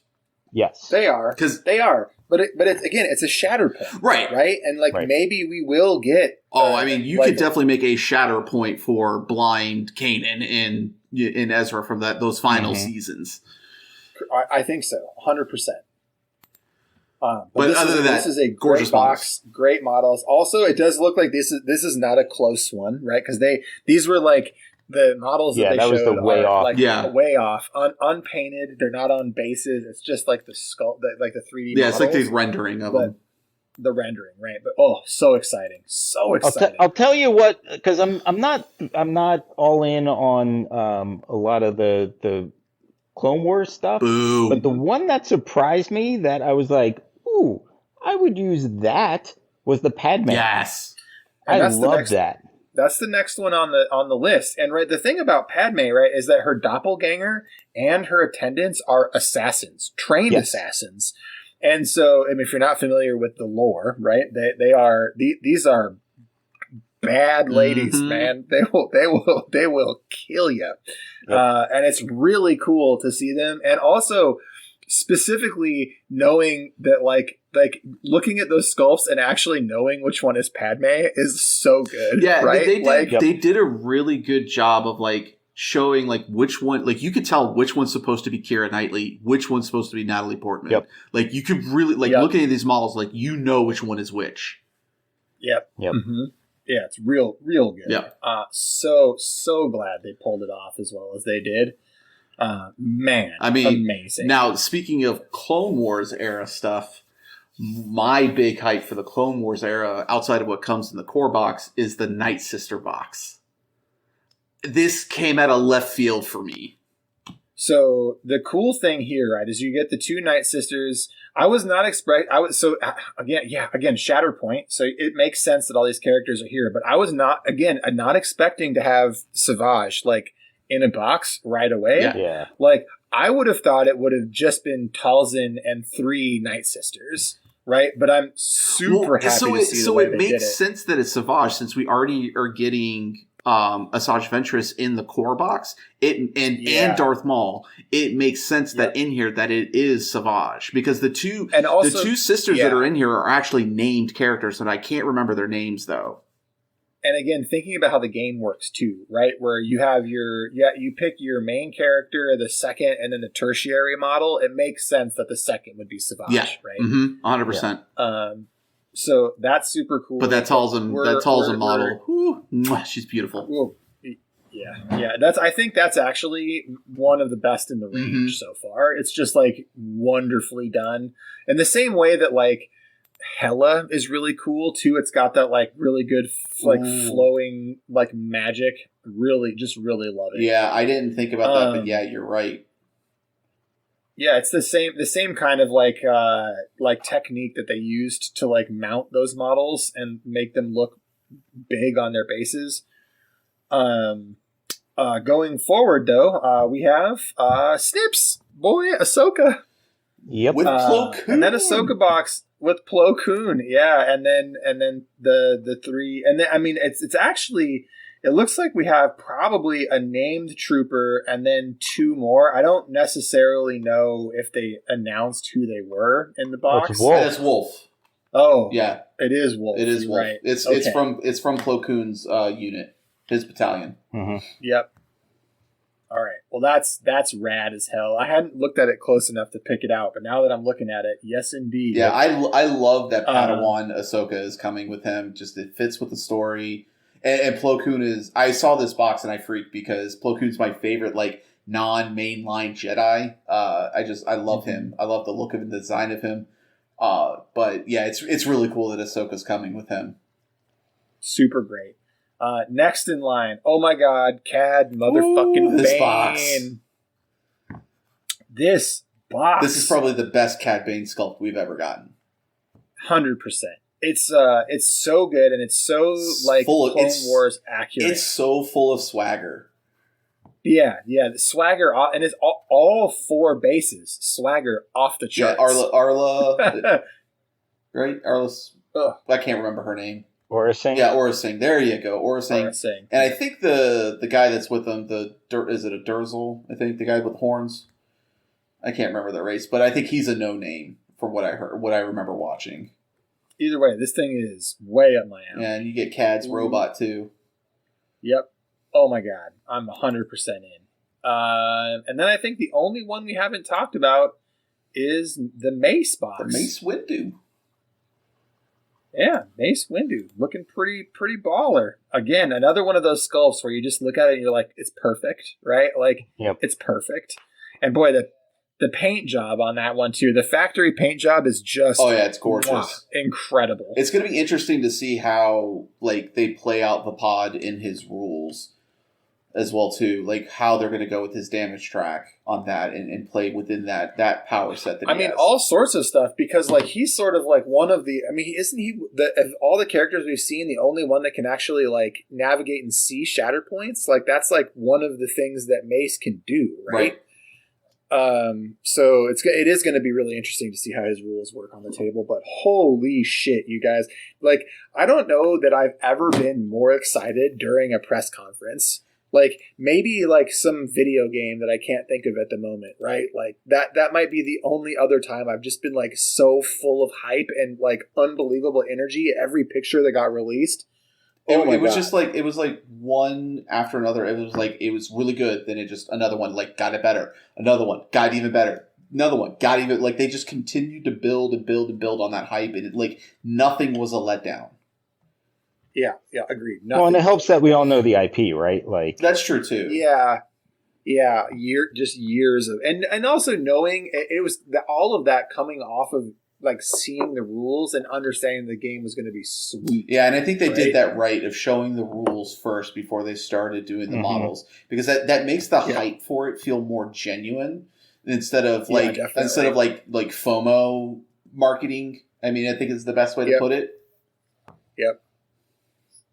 Yes. They are. They are. But it's a Shatterpoint. Right? And maybe we will get you could definitely make a Shatterpoint for Blind Kanan and Ezra from those final seasons. I think so. 100%. But other than that, this is a gorgeous great box, great models. Also, it does look like this is not a close one, right? Because these were like the models that they showed was the way off. Way off, unpainted. They're not on bases. It's just like the skull, like the 3D. Yeah, models, it's like the rendering of them. The rendering, right? But so exciting, so exciting. I'll tell you what, because I'm not all in on a lot of the Clone Wars stuff. Boo. But the one that surprised me that I was like, ooh, I would use that was the Padme. Yes. I love that. That's the next one on the list. And the thing about Padme, right, is that her doppelganger and her attendants are assassins, trained assassins. And so, if you're not familiar with the lore, right, these are bad ladies, man. They will kill you. Yep. And it's really cool to see them. And also, specifically knowing that like looking at those sculpts and actually knowing which one is Padme is so good. Yeah, right? They did a really good job of like showing like which one, like you could tell which one's supposed to be Keira Knightley, which one's supposed to be Natalie Portman. Yep. Like you could really looking at these models, like which one is which. Yep. Mm-hmm. Yeah, it's real good. Yeah. So glad they pulled it off as well as they did. Man, I mean, amazing. Now, speaking of Clone Wars era stuff, my big hype for the Clone Wars era, outside of what comes in the core box, is the Night Sister box. This came out of left field for me. So the cool thing here, right, is you get the 2 Night Sisters. I was not again Shatterpoint. So it makes sense that all these characters are here, but I was not expecting to have Savage like in a box right away. Yeah. Like I would have thought it would have just been Talzin and 3 Night Sisters, right? But I'm super happy to see the way they did it. So it makes sense that it's Savage, since we already are getting Asajj Ventress in the core box. And Darth Maul. It makes sense that in here that it is Savage, because the two sisters that are in here are actually named characters, and I can't remember their names though. And again, thinking about how the game works too, right? Where you have you pick your main character, the second, and then the tertiary model. It makes sense that the second would be Savage, right? 100%. So that's super cool. But that Talzin model, she's beautiful. Yeah. I think that's actually one of the best in the range so far. It's just like wonderfully done. In the same way that like Hela is really cool too. It's got that like really good flowing like magic. Really love it. Yeah, I didn't think about that, but yeah, you're right. Yeah, it's the same kind of like technique that they used to like mount those models and make them look big on their bases. Going forward though, we have Snips, boy, Ahsoka. Yep. With Plo Koon. And then Ahsoka box with Plo Koon, yeah, and then the 3, and then I mean it's actually, it looks like we have probably a named trooper and then 2 more. I don't necessarily know if they announced who they were in the box. It's Wolf. Oh, yeah, it is Wolf. It is Wolf. Right. It's from Plo Koon's unit, his battalion. Mm-hmm. Yep. All right. Well, that's rad as hell. I hadn't looked at it close enough to pick it out, but now that I'm looking at it, yes, indeed. Yeah, I love that Padawan Ahsoka is coming with him. Just it fits with the story. And Plo Koon is. I saw this box and I freaked because Plo Koon's my favorite like non-mainline Jedi. I love him. I love the look of the design of him. But yeah, it's really cool that Ahsoka's coming with him. Super great. Next in line, oh my god, Cad motherfucking this Bane. Box. This box. This is probably the best Cad Bane sculpt we've ever gotten. 100%. It's so good and it's so like Clone Wars accurate. It's so full of swagger. Yeah, the swagger, and it's all 4 bases. Swagger off the charts. Yeah, Arla. right? Arliss. I can't remember her name. Orasing? Yeah, Orasing. There you go, Orasing. And I think the guy that's with them, is it a Durzel? I think the guy with the horns. I can't remember the race, but I think he's a no name from what I heard, what I remember watching. Either way, this thing is way up my alley. Yeah, and you get Cad's robot too. Yep. Oh my god, I'm 100% in. And then I think the only one we haven't talked about is the Mace box. The Mace Windu. Yeah, Mace Windu. Looking pretty baller. Again, another one of those sculpts where you just look at it and you're like, it's perfect, right? Like, It's perfect. And boy, the paint job on that one, too. The factory paint job is just... Oh, yeah, it's gorgeous. Wow, incredible. It's going to be interesting to see how, like, they play out the pod in his rules as well, too. Like, how they're going to go with his damage track on that and play within that power set that he has. all sorts of stuff, because, like, he's sort of, like, one of the... I mean, isn't he... of all the characters we've seen, the only one that can actually, like, navigate and see shatter points? Like, that's, like, one of the things that Mace can do, right? So it is going to be really interesting to see how his rules work on the table, but holy shit, you guys. Like, I don't know that I've ever been more excited during a press conference. Like, maybe like some video game that I can't think of at the moment, right? Like that might be the only other time I've just been like so full of hype and like unbelievable energy at every picture that got released. It was just like, it was like one after another. It was like, it was really good. Then it just, another one, like, got it better. Another one, got even better. Another one, got even, like, they just continued to build and build and build on that hype. And like, nothing was a letdown. Yeah, agreed. Nothing. Well, and it helps that we all know the IP, right? Like, that's true too. Yeah. Just years of, and also knowing it was all of that coming off of like seeing the rules and understanding the game was going to be sweet. Yeah, and I think they did that right of showing the rules first before they started doing the models, because that makes the hype for it feel more genuine instead of like FOMO marketing. I mean, I think is the best way to put it. Yep.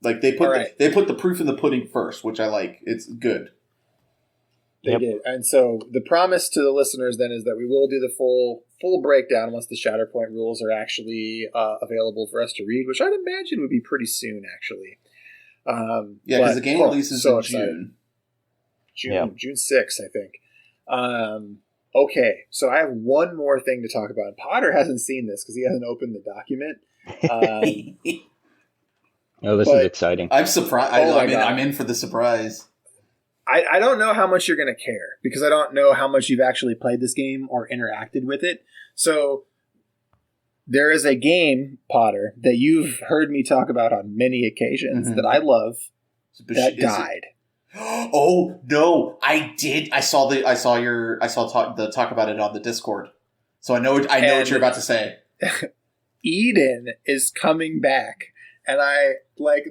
Like they put the proof in the pudding first, which I like. It's good. They did. And so the promise to the listeners then is that we will do the full breakdown once the Shatterpoint rules are actually available for us to read, which I'd imagine would be pretty soon, actually. Because the game releases in June. June 6th, I think. Okay, so I have one more thing to talk about. Potter hasn't seen this because he hasn't opened the document. This is exciting. I'm surprised. I'm in for the surprise. I don't know how much you're going to care because I don't know how much you've actually played this game or interacted with it. So there is a game, Potter, that you've heard me talk about on many occasions that I love that died. Oh no, I did. I saw the talk about it on the Discord. So I know what you're about to say. Eden is coming back, and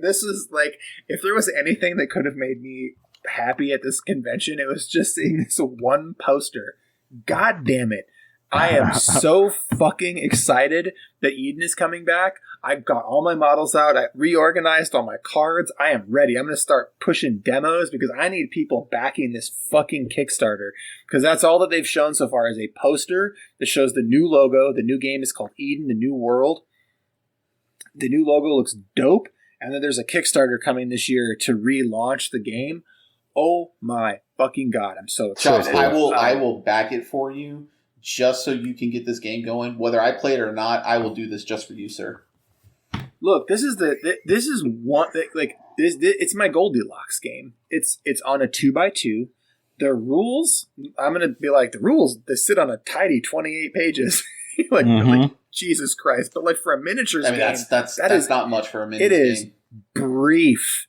this is like, if there was anything that could have made me happy at this convention, it was just seeing this one poster. God damn it. I am so fucking excited that Eden is coming back. I've got all my models out. I reorganized all my cards. I am ready. I'm going to start pushing demos because I need people backing this fucking Kickstarter, because that's all that they've shown so far is a poster that shows the new logo. The new game is called Eden, the New World. The new logo looks dope. And then there's a Kickstarter coming this year to relaunch the game. Oh my fucking God. I'm so excited. Charles, I will back it for you just so you can get this game going. Whether I play it or not, I will do this just for you, sir. Look, it's my Goldilocks game. It's on a 2x2. The rules, I'm going to be like, the rules, they sit on a tidy 28 pages. like, Jesus Christ. But like for a miniatures game, that's not much for a miniatures game. It is brief,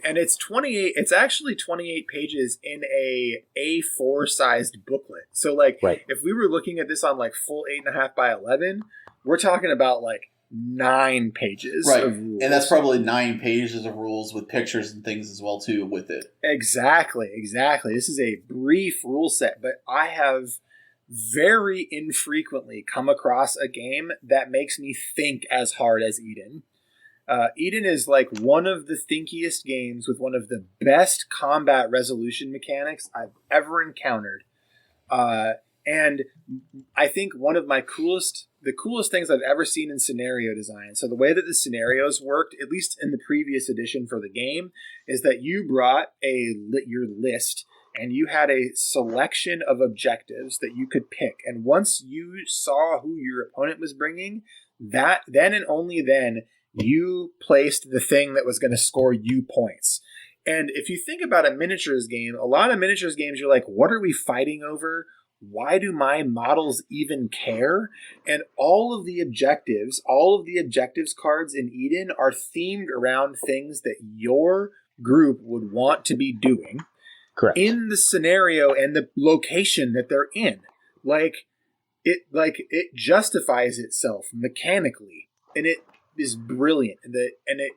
and it's actually 28 pages in a A4 sized booklet. So like, if we were looking at this on like full 8.5 by 11, we're talking about like 9 pages of rules. And that's probably 9 pages of rules with pictures and things as well too with it. Exactly. This is a brief rule set, but I have very infrequently come across a game that makes me think as hard as Eden. Eden is like one of the thinkiest games with one of the best combat resolution mechanics I've ever encountered. And I think one of the coolest things I've ever seen in scenario design. So the way that the scenarios worked, at least in the previous edition for the game, is that you brought your list and you had a selection of objectives that you could pick. And once you saw who your opponent was bringing, then and only then you placed the thing that was going to score you points. And if you think about a miniatures game, a lot of miniatures games, you're like, what are we fighting over? Why do my models even care? And all of the objectives cards in Eden are themed around things that your group would want to be doing. Correct. In the scenario and the location that they're in. It justifies itself mechanically, and it is brilliant.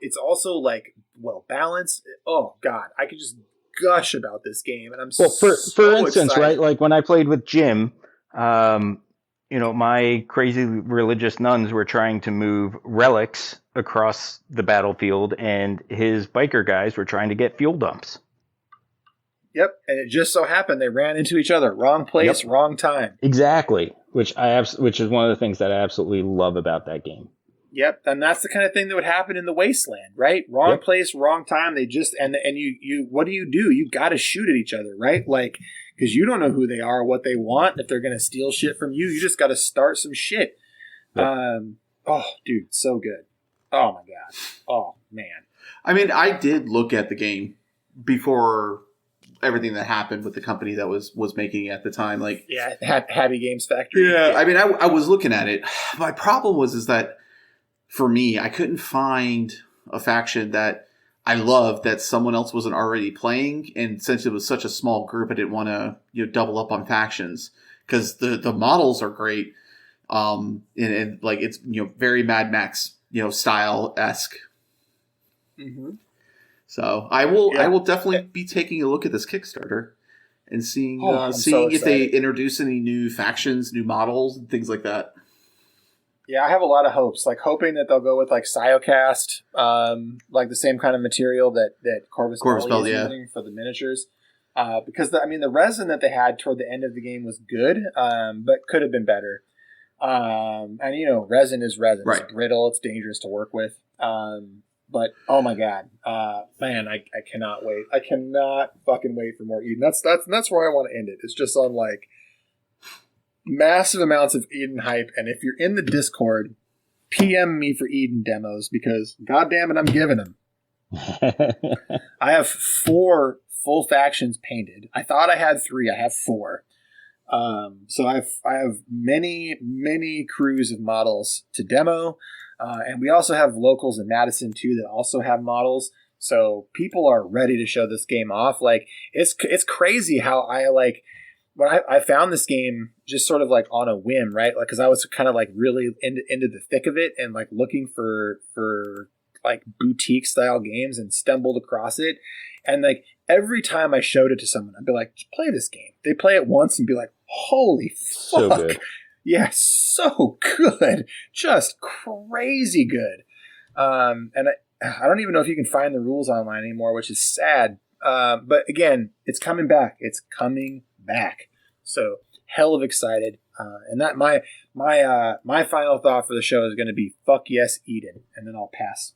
It's also like well balanced. Oh God, I could just gush about this game, and for instance, excited. right? Like when I played with Jim, my crazy religious nuns were trying to move relics across the battlefield, and his biker guys were trying to get fuel dumps. Yep, and it just so happened they ran into each other. Wrong place, yep. Wrong time. Exactly, which is one of the things that I absolutely love about that game. Yep, and that's the kind of thing that would happen in the Wasteland, right? Wrong place, wrong time. They just and you what do? You got to shoot at each other, right? Like because you don't know who they are, what they want. If they're going to steal shit from you, you just got to start some shit. Yep. Oh, dude, so good. Oh my God. Oh man. I mean, I did look at the game before everything that happened with the company that was making it at the time. Like, yeah, Happy Games Factory. Yeah, I mean, I was looking at it. My problem is that for me, I couldn't find a faction that I loved that someone else wasn't already playing. And since it was such a small group, I didn't want to double up on factions because the models are great. And like it's very Mad Max style-esque. Mm-hmm. So I will definitely be taking a look at this Kickstarter and seeing if they introduce any new factions, new models, and things like that. Yeah, I have a lot of hopes. Like hoping that they'll go with like Siocast, like the same kind of material that Corvus Belli is using for the miniatures. Because the resin that they had toward the end of the game was good, but could have been better. And resin is resin. Right. It's brittle. It's dangerous to work with. But oh my God, man, I cannot wait. I cannot fucking wait for more Eden. That's where I want to end it. It's just on like massive amounts of Eden hype. And if you're in the Discord, PM me for Eden demos because goddamn it, I'm giving them. I have 4 full factions painted. I thought I had 3. I have 4. So I have many crews of models to demo. And we also have locals in Madison too that also have models. So people are ready to show this game off. Like it's crazy how when I found this game just sort of like on a whim, right? Like, cause I was kind of like really into the thick of it and like looking for like boutique style games and stumbled across it. And like every time I showed it to someone, I'd be like, play this game. They play it once and be like, holy fuck. So good. Yeah, so good. Just crazy good. And I don't even know if you can find the rules online anymore, which is sad. But again, it's coming back. It's coming back. So hell of excited. And that my final thought for the show is going to be fuck yes, Eden. And then I'll pass.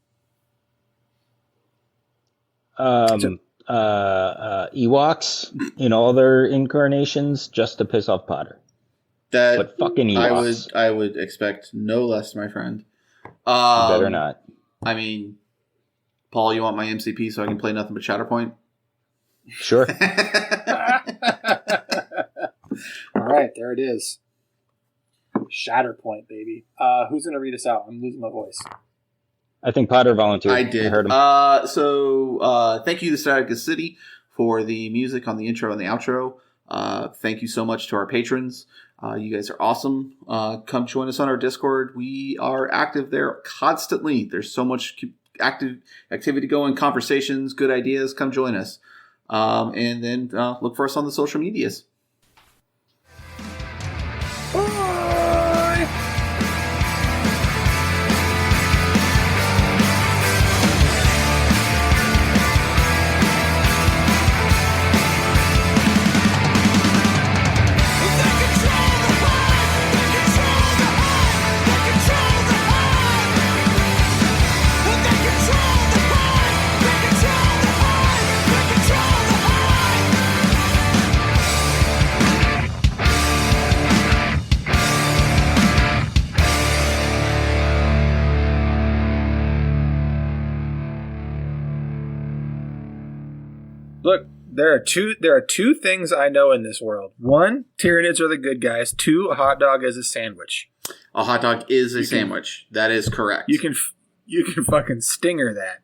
Ewoks in all their incarnations just to piss off Potter. But fucking Ewoks. I would expect no less, my friend. Better not. I mean, Paul, you want my MCP so I can play nothing but Shatterpoint? Sure. All right, there it is. Shatterpoint, baby. Who's going to read us out? I'm losing my voice. I think Potter volunteered. I did. I heard him. So thank you to Statica City for the music on the intro and the outro. Thank you so much to our patrons. You guys are awesome. Come join us on our Discord. We are active there constantly. There's so much active activity going, conversations, good ideas. Come join us. And then look for us on the social medias. They control Look, there are two things I know in this world. One, Tyranids are the good guys. Two, a hot dog is a sandwich. A hot dog is a sandwich. That is correct. You can fucking stinger that.